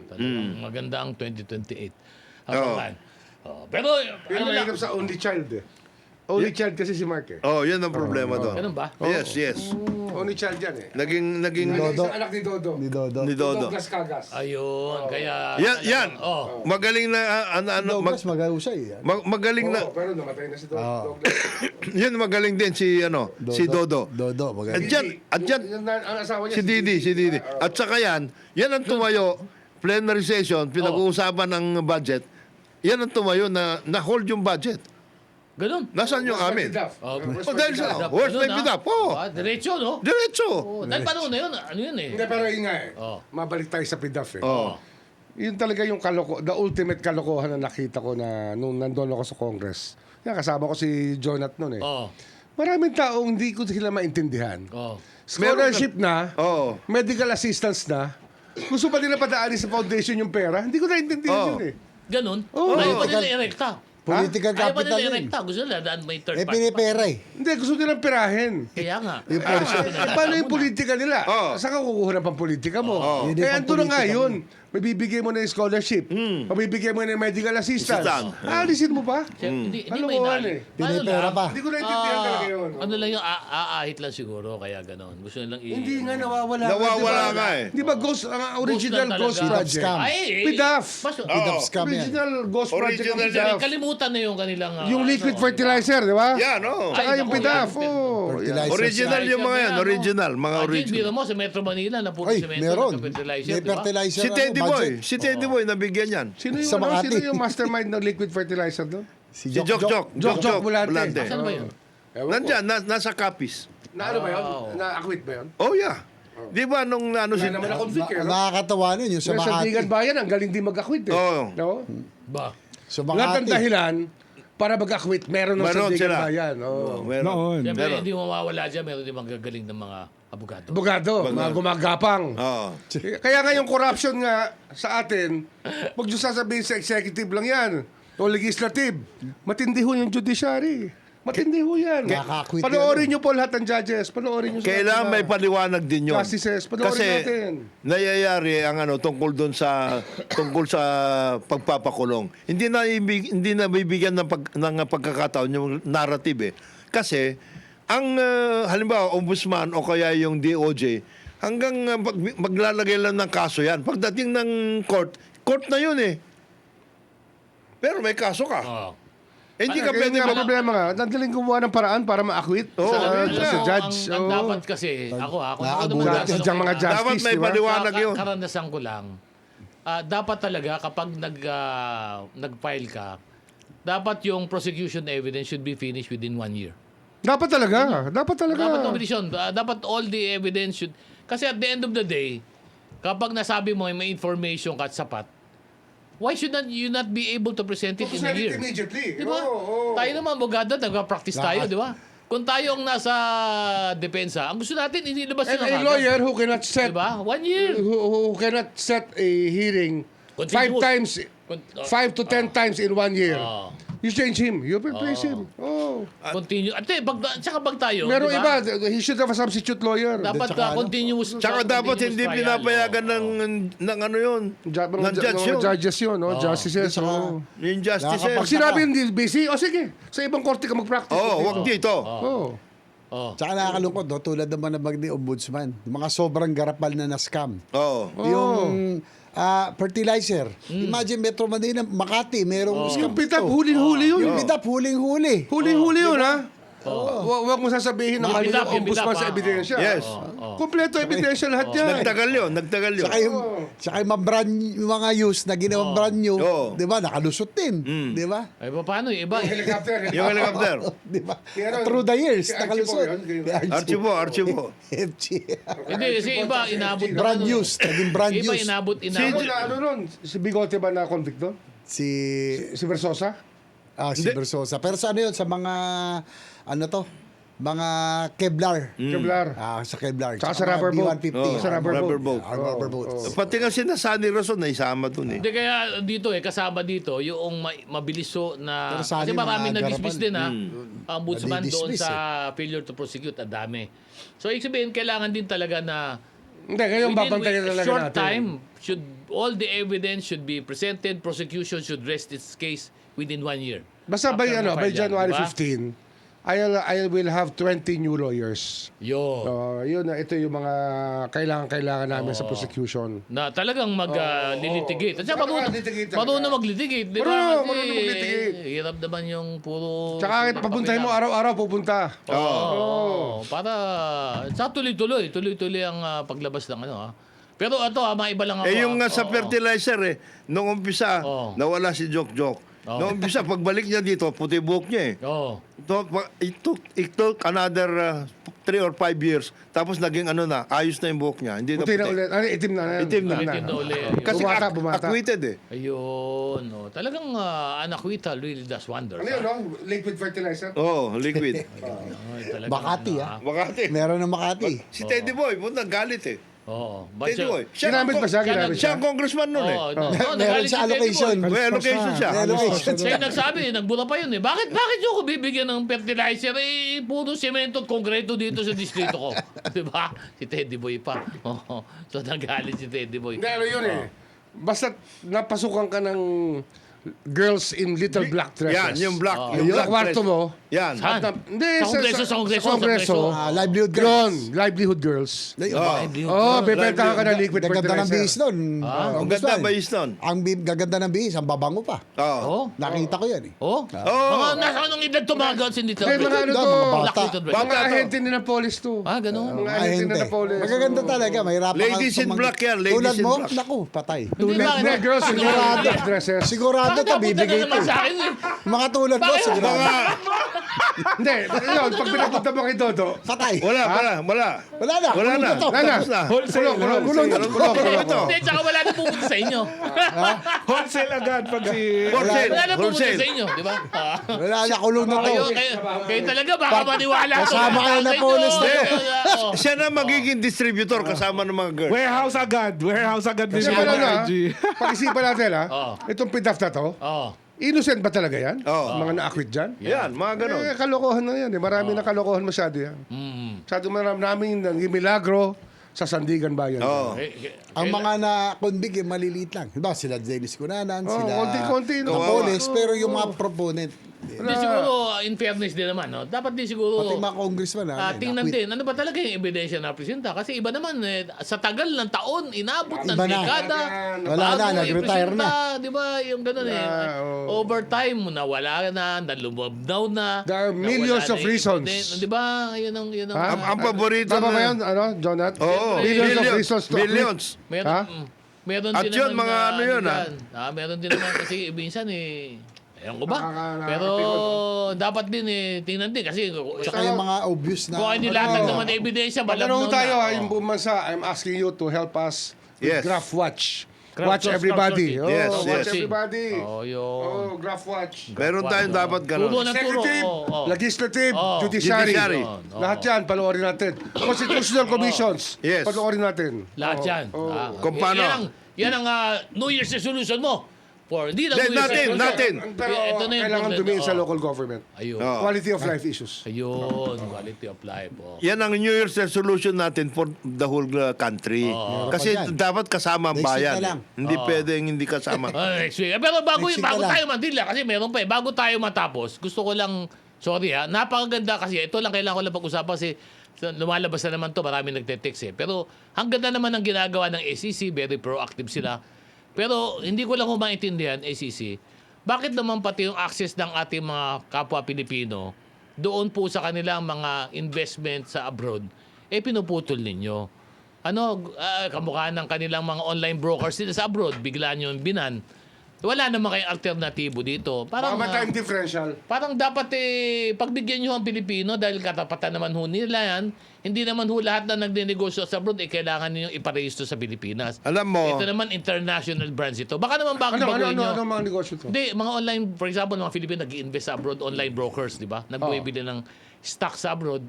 talagang maganda ang 2028. Oo. Pero, Pero ano lang, mahirap sa only child eh. Only child kasi si Mark eh. Oh, yun ang problema doon. ganun ba? Yes. Only child yan eh. Naging Dodo. Isang anak ni Dodo. Ni Dodo. ni Dodo. Douglas Kagas. Ayun, kaya... Yan. Oh. Magaling na Douglas magahusay. magaling na. Oo, pero namatay na si Oo. Douglas. Yun magaling din si si Dodo. Dodo, At magaling. dyan, Ang asawa niya si Didi. At saka yan ang tumayo, plenary session, pinag-uusapan ng budget. Yan ang tumayo na hold yung budget. Ganun. Nasaan yung amin? Oh, dahil sa worst may bidap. Oh, diretso, no? diretso. Oh, dahil panahon na yun, ano yun eh. Hindi, pero yun nga eh. Oh. Mabalik tayo sa PIDAF eh. Oh. Yun talaga yung the ultimate kalokohan na nakita ko na nung nandun ako sa Congress. Yan, kasama ko si Jonat noon eh. Oh. Maraming taong hindi ko sila maintindihan. Oh. Scholarship na, Oh. medical assistance na, gusto pa nila padaanin sa foundation yung pera. Hindi ko naintindihan Oh. yun eh. Ganun? Oh. Ayaw pa nila i-erecta. Political Ayaw pa capital nila yun. i-erecta. Gusto nila daan may third Eh, party. pinipera eh. Hindi, gusto nilang pirahin. Kaya nga. Yung portion. Paano yung politika nila? Oh. Saan ka kukuha ng pampolitika mo? Yun yung Eh, ando na nga pampolitika yun. Mabibigay mo na yung scholarship. Mabibigay mo na yung medical assistance. Assistance. Alisin mo pa? Hindi may Kalokohan nali. eh. Pinipera pa. Hindi ko naintindihan talaga yun. Ano lang yung aahit lang siguro, kaya ganon. Gusto nilang Hindi nga nawawala. Nawawala Di ba? nga eh. Di ba ang original lang Ghost talaga. Project? Scam. Ay, PIDAF. Bidap scam yan. Original Ghost Project ng Original PIDAF. Kalimutan na yung kanilang... Yung liquid fertilizer, di ba? Yan, oh. Tsaka Ay, yung naku, PIDAF. yan. Oh. Fertilizer. Original yung mga yan. Original. Mga original. Biro mo sa Metro Manila na puro Ay, semento. meron. Fertilizer, May di ba? fertilizer. Si ano, Teddy Boy. budget. Si Teddy Boy, nabigyan yan. Sino yung, Sa Makati. sino yung mastermind ng liquid fertilizer doon? Si Si Jok Jok Bulante. Saan ba yun? Ewan ko. Nandyan, nasa Capiz. Na ano ba yun? Wow. Na-acquit ba yun? Oh, yeah. Di ba nung ano si... Wala naman na-convict eh. no? Nakakatawa nun yung sa Pero sa Bigan Makati. Bayan, ang galing din mag-acquit eh. Oo. No? Ba? Sa Lahat ng Makati. dahilan para mag-acquit, meron ng sa Meron Bigan sila. Bayan. Oh. Meron. Noon. Siyempre, Meron. hindi mawawala dyan. Meron din magagaling ng mga abogado. Abogado, mga gumagapang. Oo. Kaya nga yung corruption nga sa atin, huwag nyo sasabihin sa executive lang yan o legislative. Matindi ho yung judiciary. Matindi ho yan. Nakaka-acquit Panoorin nyo po lahat ng judges. Panoorin nyo Kailangan may paliwanag din yun. Justices, panoorin Kasi natin. nayayari ang tungkol sa pagpapakulong. Hindi na bibigyan ng pagkakataon yung narrative eh. Kasi ang halimbawa ombudsman o kaya yung DOJ hanggang maglalagay lang ng kaso yan. Pagdating ng court na yun eh. Pero may kaso ka. Oh. Hindi ka Kaya pwede nga problema nga, nadaling gumawa ng paraan para ma-acquit Oo, sa judge. Ang Oo. dapat kasi, ako kung ako Nakagulat. naman Diyan mga justice, Dapat may di ba? paliwanag yun. Karanasan ko lang, dapat talaga kapag nag-file ka, dapat yung prosecution evidence should be finished within 1 year. Dapat talaga. Dapat talaga. Dapat nomination. Dapat all the evidence should... Kasi at the end of the day, kapag nasabi mo may information ka at sapat, Why should not you not be able to present it in a year? Immediately. Di ba? Oo. Tayo naman, abogado, nagpa-practice tayo, di ba? Kung tayo ang nasa depensa, ang gusto natin, inilabas And yun a ang lawyer who cannot set Di ba? 1 year. who cannot set a hearing Continuous. 5 to 10 times in 1 year. Oh. You change him. You replace him. Oh. Continue. At tsaka pag tayo, Meron di ba? iba, he should have a substitute lawyer. Dapat continuous. Tsaka dapat hindi continuous trial. pinapayagan ng ano yun, ng judge yun. Judges yun, no? Justices. Oh. Yung justices. Pag sinabi hindi busy, sige, sa ibang korte ka mag-practice. Wag dito. Oh. Oh. Tsaka nakakalungkot, no? Tulad naman ng bagni ombudsman. Yung mga sobrang garapal na na-scam. Oo. Yung fertilizer. Imagine Metro Manila, Makati, merong Yung pitap, huling-huli yun. Yung pitap, huling-huli. Huling-huli yun, ha? Huwag mo sasabihin na Yung mali pitap, yung yung ombudsman pitap, sa ebidensya. Yes. Kompleto ebidensya lahat yan. Nagtagal yun. Tsaka yung mga use na ginawang brand new, Oo. di ba, nakalusot din. Di ba? Ay, paano yung iba? Helicopter. Yung helicopter. Di ba? Yan, Through the years, si nakalusot. Archivo yun, Archivo. FG. Hindi, kasi iba, inabot na Brand ano, use, naging brand Iba, use. inabot. Ano nun? Si Bigote ba na convict doon? Si Versosa? si Versosa. Pero sa ano yun, sa mga ano to? Mga Kevlar. Kevlar. Sa Kevlar. Tsaka sa rubber boat. B-150. Sa rubber boat. Rubber boat. Pati nga sinasani Rason na isama dun eh. Hindi kaya dito kasama dito yung mabiliso na Pero sana kasi yung marami mga na-dismiss garapan. din ang ombudsman doon Nadi-dismiss, sa failure to prosecute, ang dami. So ibig sabihin kailangan din talaga na Hindi, ngayon babantayan talaga short natin. time should all the evidence should be presented, prosecution should rest its case within 1 year. Basta by, After by na-file yan, January diba? 15, I will have 20 new lawyers. Yo. Yun na, ito yung mga kailangan namin sa prosecution. Na talagang mag-litigate. At saka Litigate talaga. marunong mag-litigate. Di ba? Marunong Kasi mag-litigate. hirap naman yung puro... Tsaka papuntahin mo, araw-araw pupunta. Oo. Para sa tuloy-tuloy ang paglabas ng ano. Pero ito maiba lang ako. Yung sa fertilizer nung umpisa, Oo. nawala si Jok. Nung umpisa, pagbalik niya dito, puti buhok niya eh. Oo. It took another 3 or 5 years. Tapos naging ayos na yung buhok niya. Hindi na Puti na puti. ulit. Itim na. Itim na. Ulitin na uli. Kasi Bumata. acquitted eh. Ayun. Talagang an acquittal really does wonders. Ano yun, no? Liquid fertilizer? Oo, liquid. Talagang, Makati, Makati. Meron ng Makati. Si Teddy Boy, punta galit eh. Oo. Teddy Boy. Ginamit ba siya? Ginamit Siya ang congressman nun eh. Meron sa allocation. May allocation siya. May allocation. Siya yung nagsabi, nagbula pa yun eh. Bakit nyo ko bibigyan ng fertilizer? Puro semento at konkreto dito sa distrito ko. Diba? Si Teddy Boy pa. Oo. So nagalit si Teddy Boy. Hindi, ano yun eh. Basta napasukan ka ng girls in little black dresses. Yan, yung black. Yung black kwarto dress. mo. Yan. Saan? Hindi, Sa Kongreso. Livelihood Yun, girls. livelihood girls. Oh, Bebenta ka ng liquid Gaganda ng bihis fertilizer. nun. Ang ganda ba is nun? Gaganda ng bihis, ang babango pa. Oo. Oh? Nakita ko yan eh. Oh? Oo. Mga nasa anong edad tumagal si Nito? Hindi, mga ano Ganda, to. mga Black bata. little dress. Mga Bata to. ahente din ng police to. Ganun. Mga ahente din ng police. Magaganda talaga, mahirapan Ladies in black yan, ladies Tulad in mo, black. naku, patay. Hindi ba? Hindi, girls in Sigurado. black dresses. Sigurado Bakit to, napunta bibigay na naman to. sa akin eh? Mga tulad mo, Bakit? sigurado. Hindi, yun, pag pinapunta mo kay Dodo, Patay. Wala. Wala na. Wala kulong na. to. Wala na. Tapos na. Kulong. Ito. Hindi, tsaka wala na pupunta sa inyo. Wholesale agad pag si... Wholesale. Wala na pupunta sa Wholesale. inyo, di ba? Wala na, kulong na to. Kayo talaga, baka maniwala to. Kasama kayo na police na to. Siya na magiging distributor kasama ng mga girls. Warehouse agad din Kasi yung ano na, IG. pag-isipan natin Oo. itong pidaf na to, Oo. innocent ba talaga yan? Oo. Mga na-acquit dyan? Yan, mga ganon. Kalokohan na yan. Marami na kalokohan masyado yan. Masyado maraming milagro sa Sandigan Bayan. Oo. Ang mga na-convict, maliliit lang. Diba, sila Dennis Cunanan, sila konti-konti, no? Napoles, pero yung mga proponent, Hindi siguro, in fairness din naman, no? Dapat din siguro... pati mga congressman, tingnan na-quit. din, ano ba talaga yung ebidensya na presenta? Kasi iba naman, sa tagal ng taon, inabot ng Iba na. dekada. Wala na, bago nag-retire ipresenta, Di ba, yung gano'n Overtime, nawala na, nalumabnaw na. There are millions nawala of na yung reasons. evidence. Di ba, yun ang... Ang paborito Tama ba na- yan, Jonat? Oo. Millions of reasons to acquit. Millions. Meron, Ha? Meron At din yun, naman mga na ano yun, dyan. Meron din naman kasi minsan ewan ko ba? Pero dapat din tingnan din kasi Tsaka yung mga obvious na... kung nilatag naman na ebidensya, Magtanong malabnaw tayo, na. yung buong bansa, I'm asking you to help us with Yes. Graph Watch. Watch everybody. crowdsourcing. Oh, Yes, watch yes. everybody. Oh, yun. Oh, graph watch. Meron tayong dapat Turo gano'n. ng turo. Executive, Oo. legislative, Oh. judiciary. Judiciary. Lahat yan, panoorin natin. Constitutional commissions. Yes. Panoorin natin. Lahat yan. Kung paano? Yan ang New Year's resolution mo. Hindi na Hindi, New Year's natin, resolution. natin. Pero Ito na yung kailangan problem. tumingin sa Oo. local government. Ayun. Oo. Quality of life issues. Ayun. Quality of life. Oh. Yan ang New Year's resolution natin for the whole country. Kasi Meron pa dyan. dapat kasama ang Next week bayan. na lang. Hindi pwedeng hindi kasama. Next week. Pero bago Next week na lang. tayo mandila, kasi meron pa eh. Bago tayo matapos, gusto ko lang, sorry ha, napakaganda kasi, ito lang kailangan ko lang pag-usapan kasi lumalabas na naman to, marami nagte-text eh. Pero ang ganda naman ng ginagawa ng SEC, very proactive sila. Pero hindi ko lang maintindihan, SEC, bakit naman pati yung access ng ating mga kapwa Pilipino doon po sa kanilang mga investment sa abroad, pinuputol ninyo. Kamukha ng kanilang mga online brokers sila sa abroad, bigla nyo yung binan. Wala naman kayong alternatibo dito. Baka may time differential. Parang dapat pagbigyan nyo ang Pilipino dahil katapatan naman ho nila yan. Hindi naman ho lahat na nagdinegosyo sa abroad kailangan niyo iparehistro sa Pilipinas. Alam mo, Ito naman international brands ito. Baka naman bago-baguhin nyo. Ano mga negosyo to? Hindi, mga online, for example, mga Filipino nag-i-invest sa abroad, online brokers, di ba? Nagbuibili ng stock sa abroad.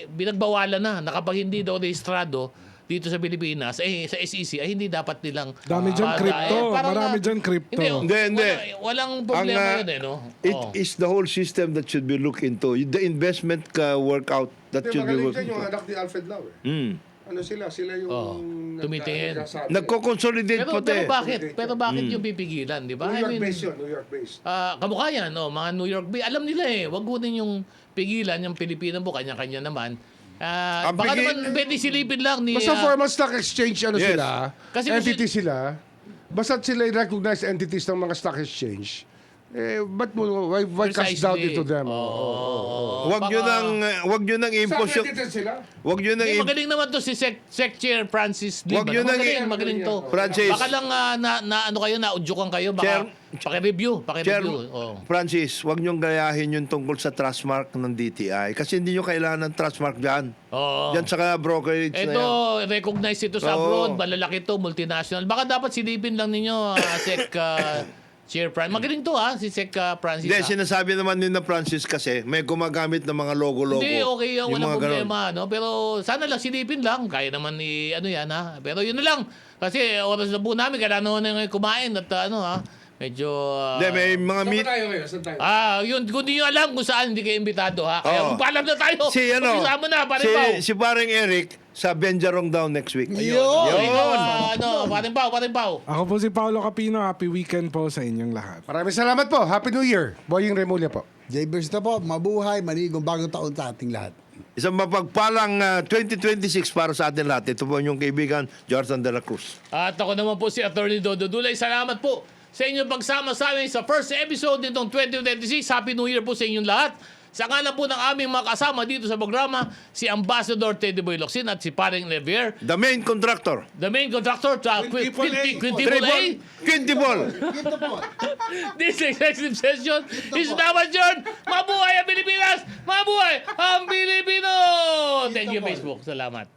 Binagbawalan na kapag hindi daw rehistrado dito sa Pilipinas, sa SEC, hindi dapat nilang... Dami dyan crypto. Marami dyan crypto. Hindi. Walang problema yun no? It is the whole system that should be looked into. The investment workout that Hindi, should be magaling worked dyan yung into. anak ni alfred Lau eh. Ano sila? Sila yung... tumitingin. nagsasabi. Nagko-consolidate Pero pati. bakit yung pipigilan, di ba? New York-based yun. New York-based. Kamukha yan, mga New York Bay. Alam nila wag mo din yung pigilan, yung Pilipino mo, kanya-kanya naman. Baka naman pwede silipin lang ni... Basta formal stock exchange, Yes. sila, Kasi entity sila, basta sila recognized entities ng mga stock exchange, ba't mo, why cast doubt Precisely. into them? Wag nyo nang impose yung... sila? Wag nyo nang Magaling naman to si Sec Chair Francis Lim. Wag yun ang- Magaling to. Francis. Baka lang naudyukan kayo, baka paki-review. Chair, Oh. Francis, wag nyo gayahin yung tungkol sa trustmark ng DTI. Kasi hindi nyo kailangan ng trustmark dyan. Oo. Yan sa brokerage na yan. Ito, recognize ito sa Oo. abroad, malalaki to, multinational. Baka dapat silipin lang ninyo, Sec Chair Francis. Magaling to si Sec Francis. Hindi, sinasabi naman din na Francis kasi may gumagamit ng mga logo-logo. Hindi, okay yan, Yung walang mga ganun. problema. No? Pero sana lang silipin lang. Kaya naman yan Pero yun na lang. Kasi oras na po namin, kailangan naman na kumain at medyo... Hindi, may mga Saan meet... tayo ngayon? Saan tayo? yun, kung di nyo alam kung saan, hindi kayo imbitado Kaya Oo. magpaalam na tayo. Mag-isama na, pare Pao. si paring Eric sa Benjarong daw next week. Yun. Pare Pao. Ako po si Paolo Capino. Happy weekend po sa inyong lahat. Maraming salamat po. Happy New Year. Boying Remulla po. Jaybers na po, mabuhay, maligong bagong taon sa ating lahat. Isang mapagpalang 2026 para sa atin lahat. Ito po yung kaibigan, Jordan de la Cruz. At ako naman po si Attorney Dodo Dulay. Salamat po sa inyong pagsama sa amin sa first episode nitong 2026. Happy New Year po sa inyong lahat. Sa ngalan po ng aming mga kasama dito sa programa, si Ambassador Teddy Boy Locsin at si Paring Levier, The main contractor. the main contractor sa Quintibol. This executive session is now adjourned. Mabuhay ang Pilipinas! Mabuhay ang Pilipino! Thank you, Facebook. Salamat.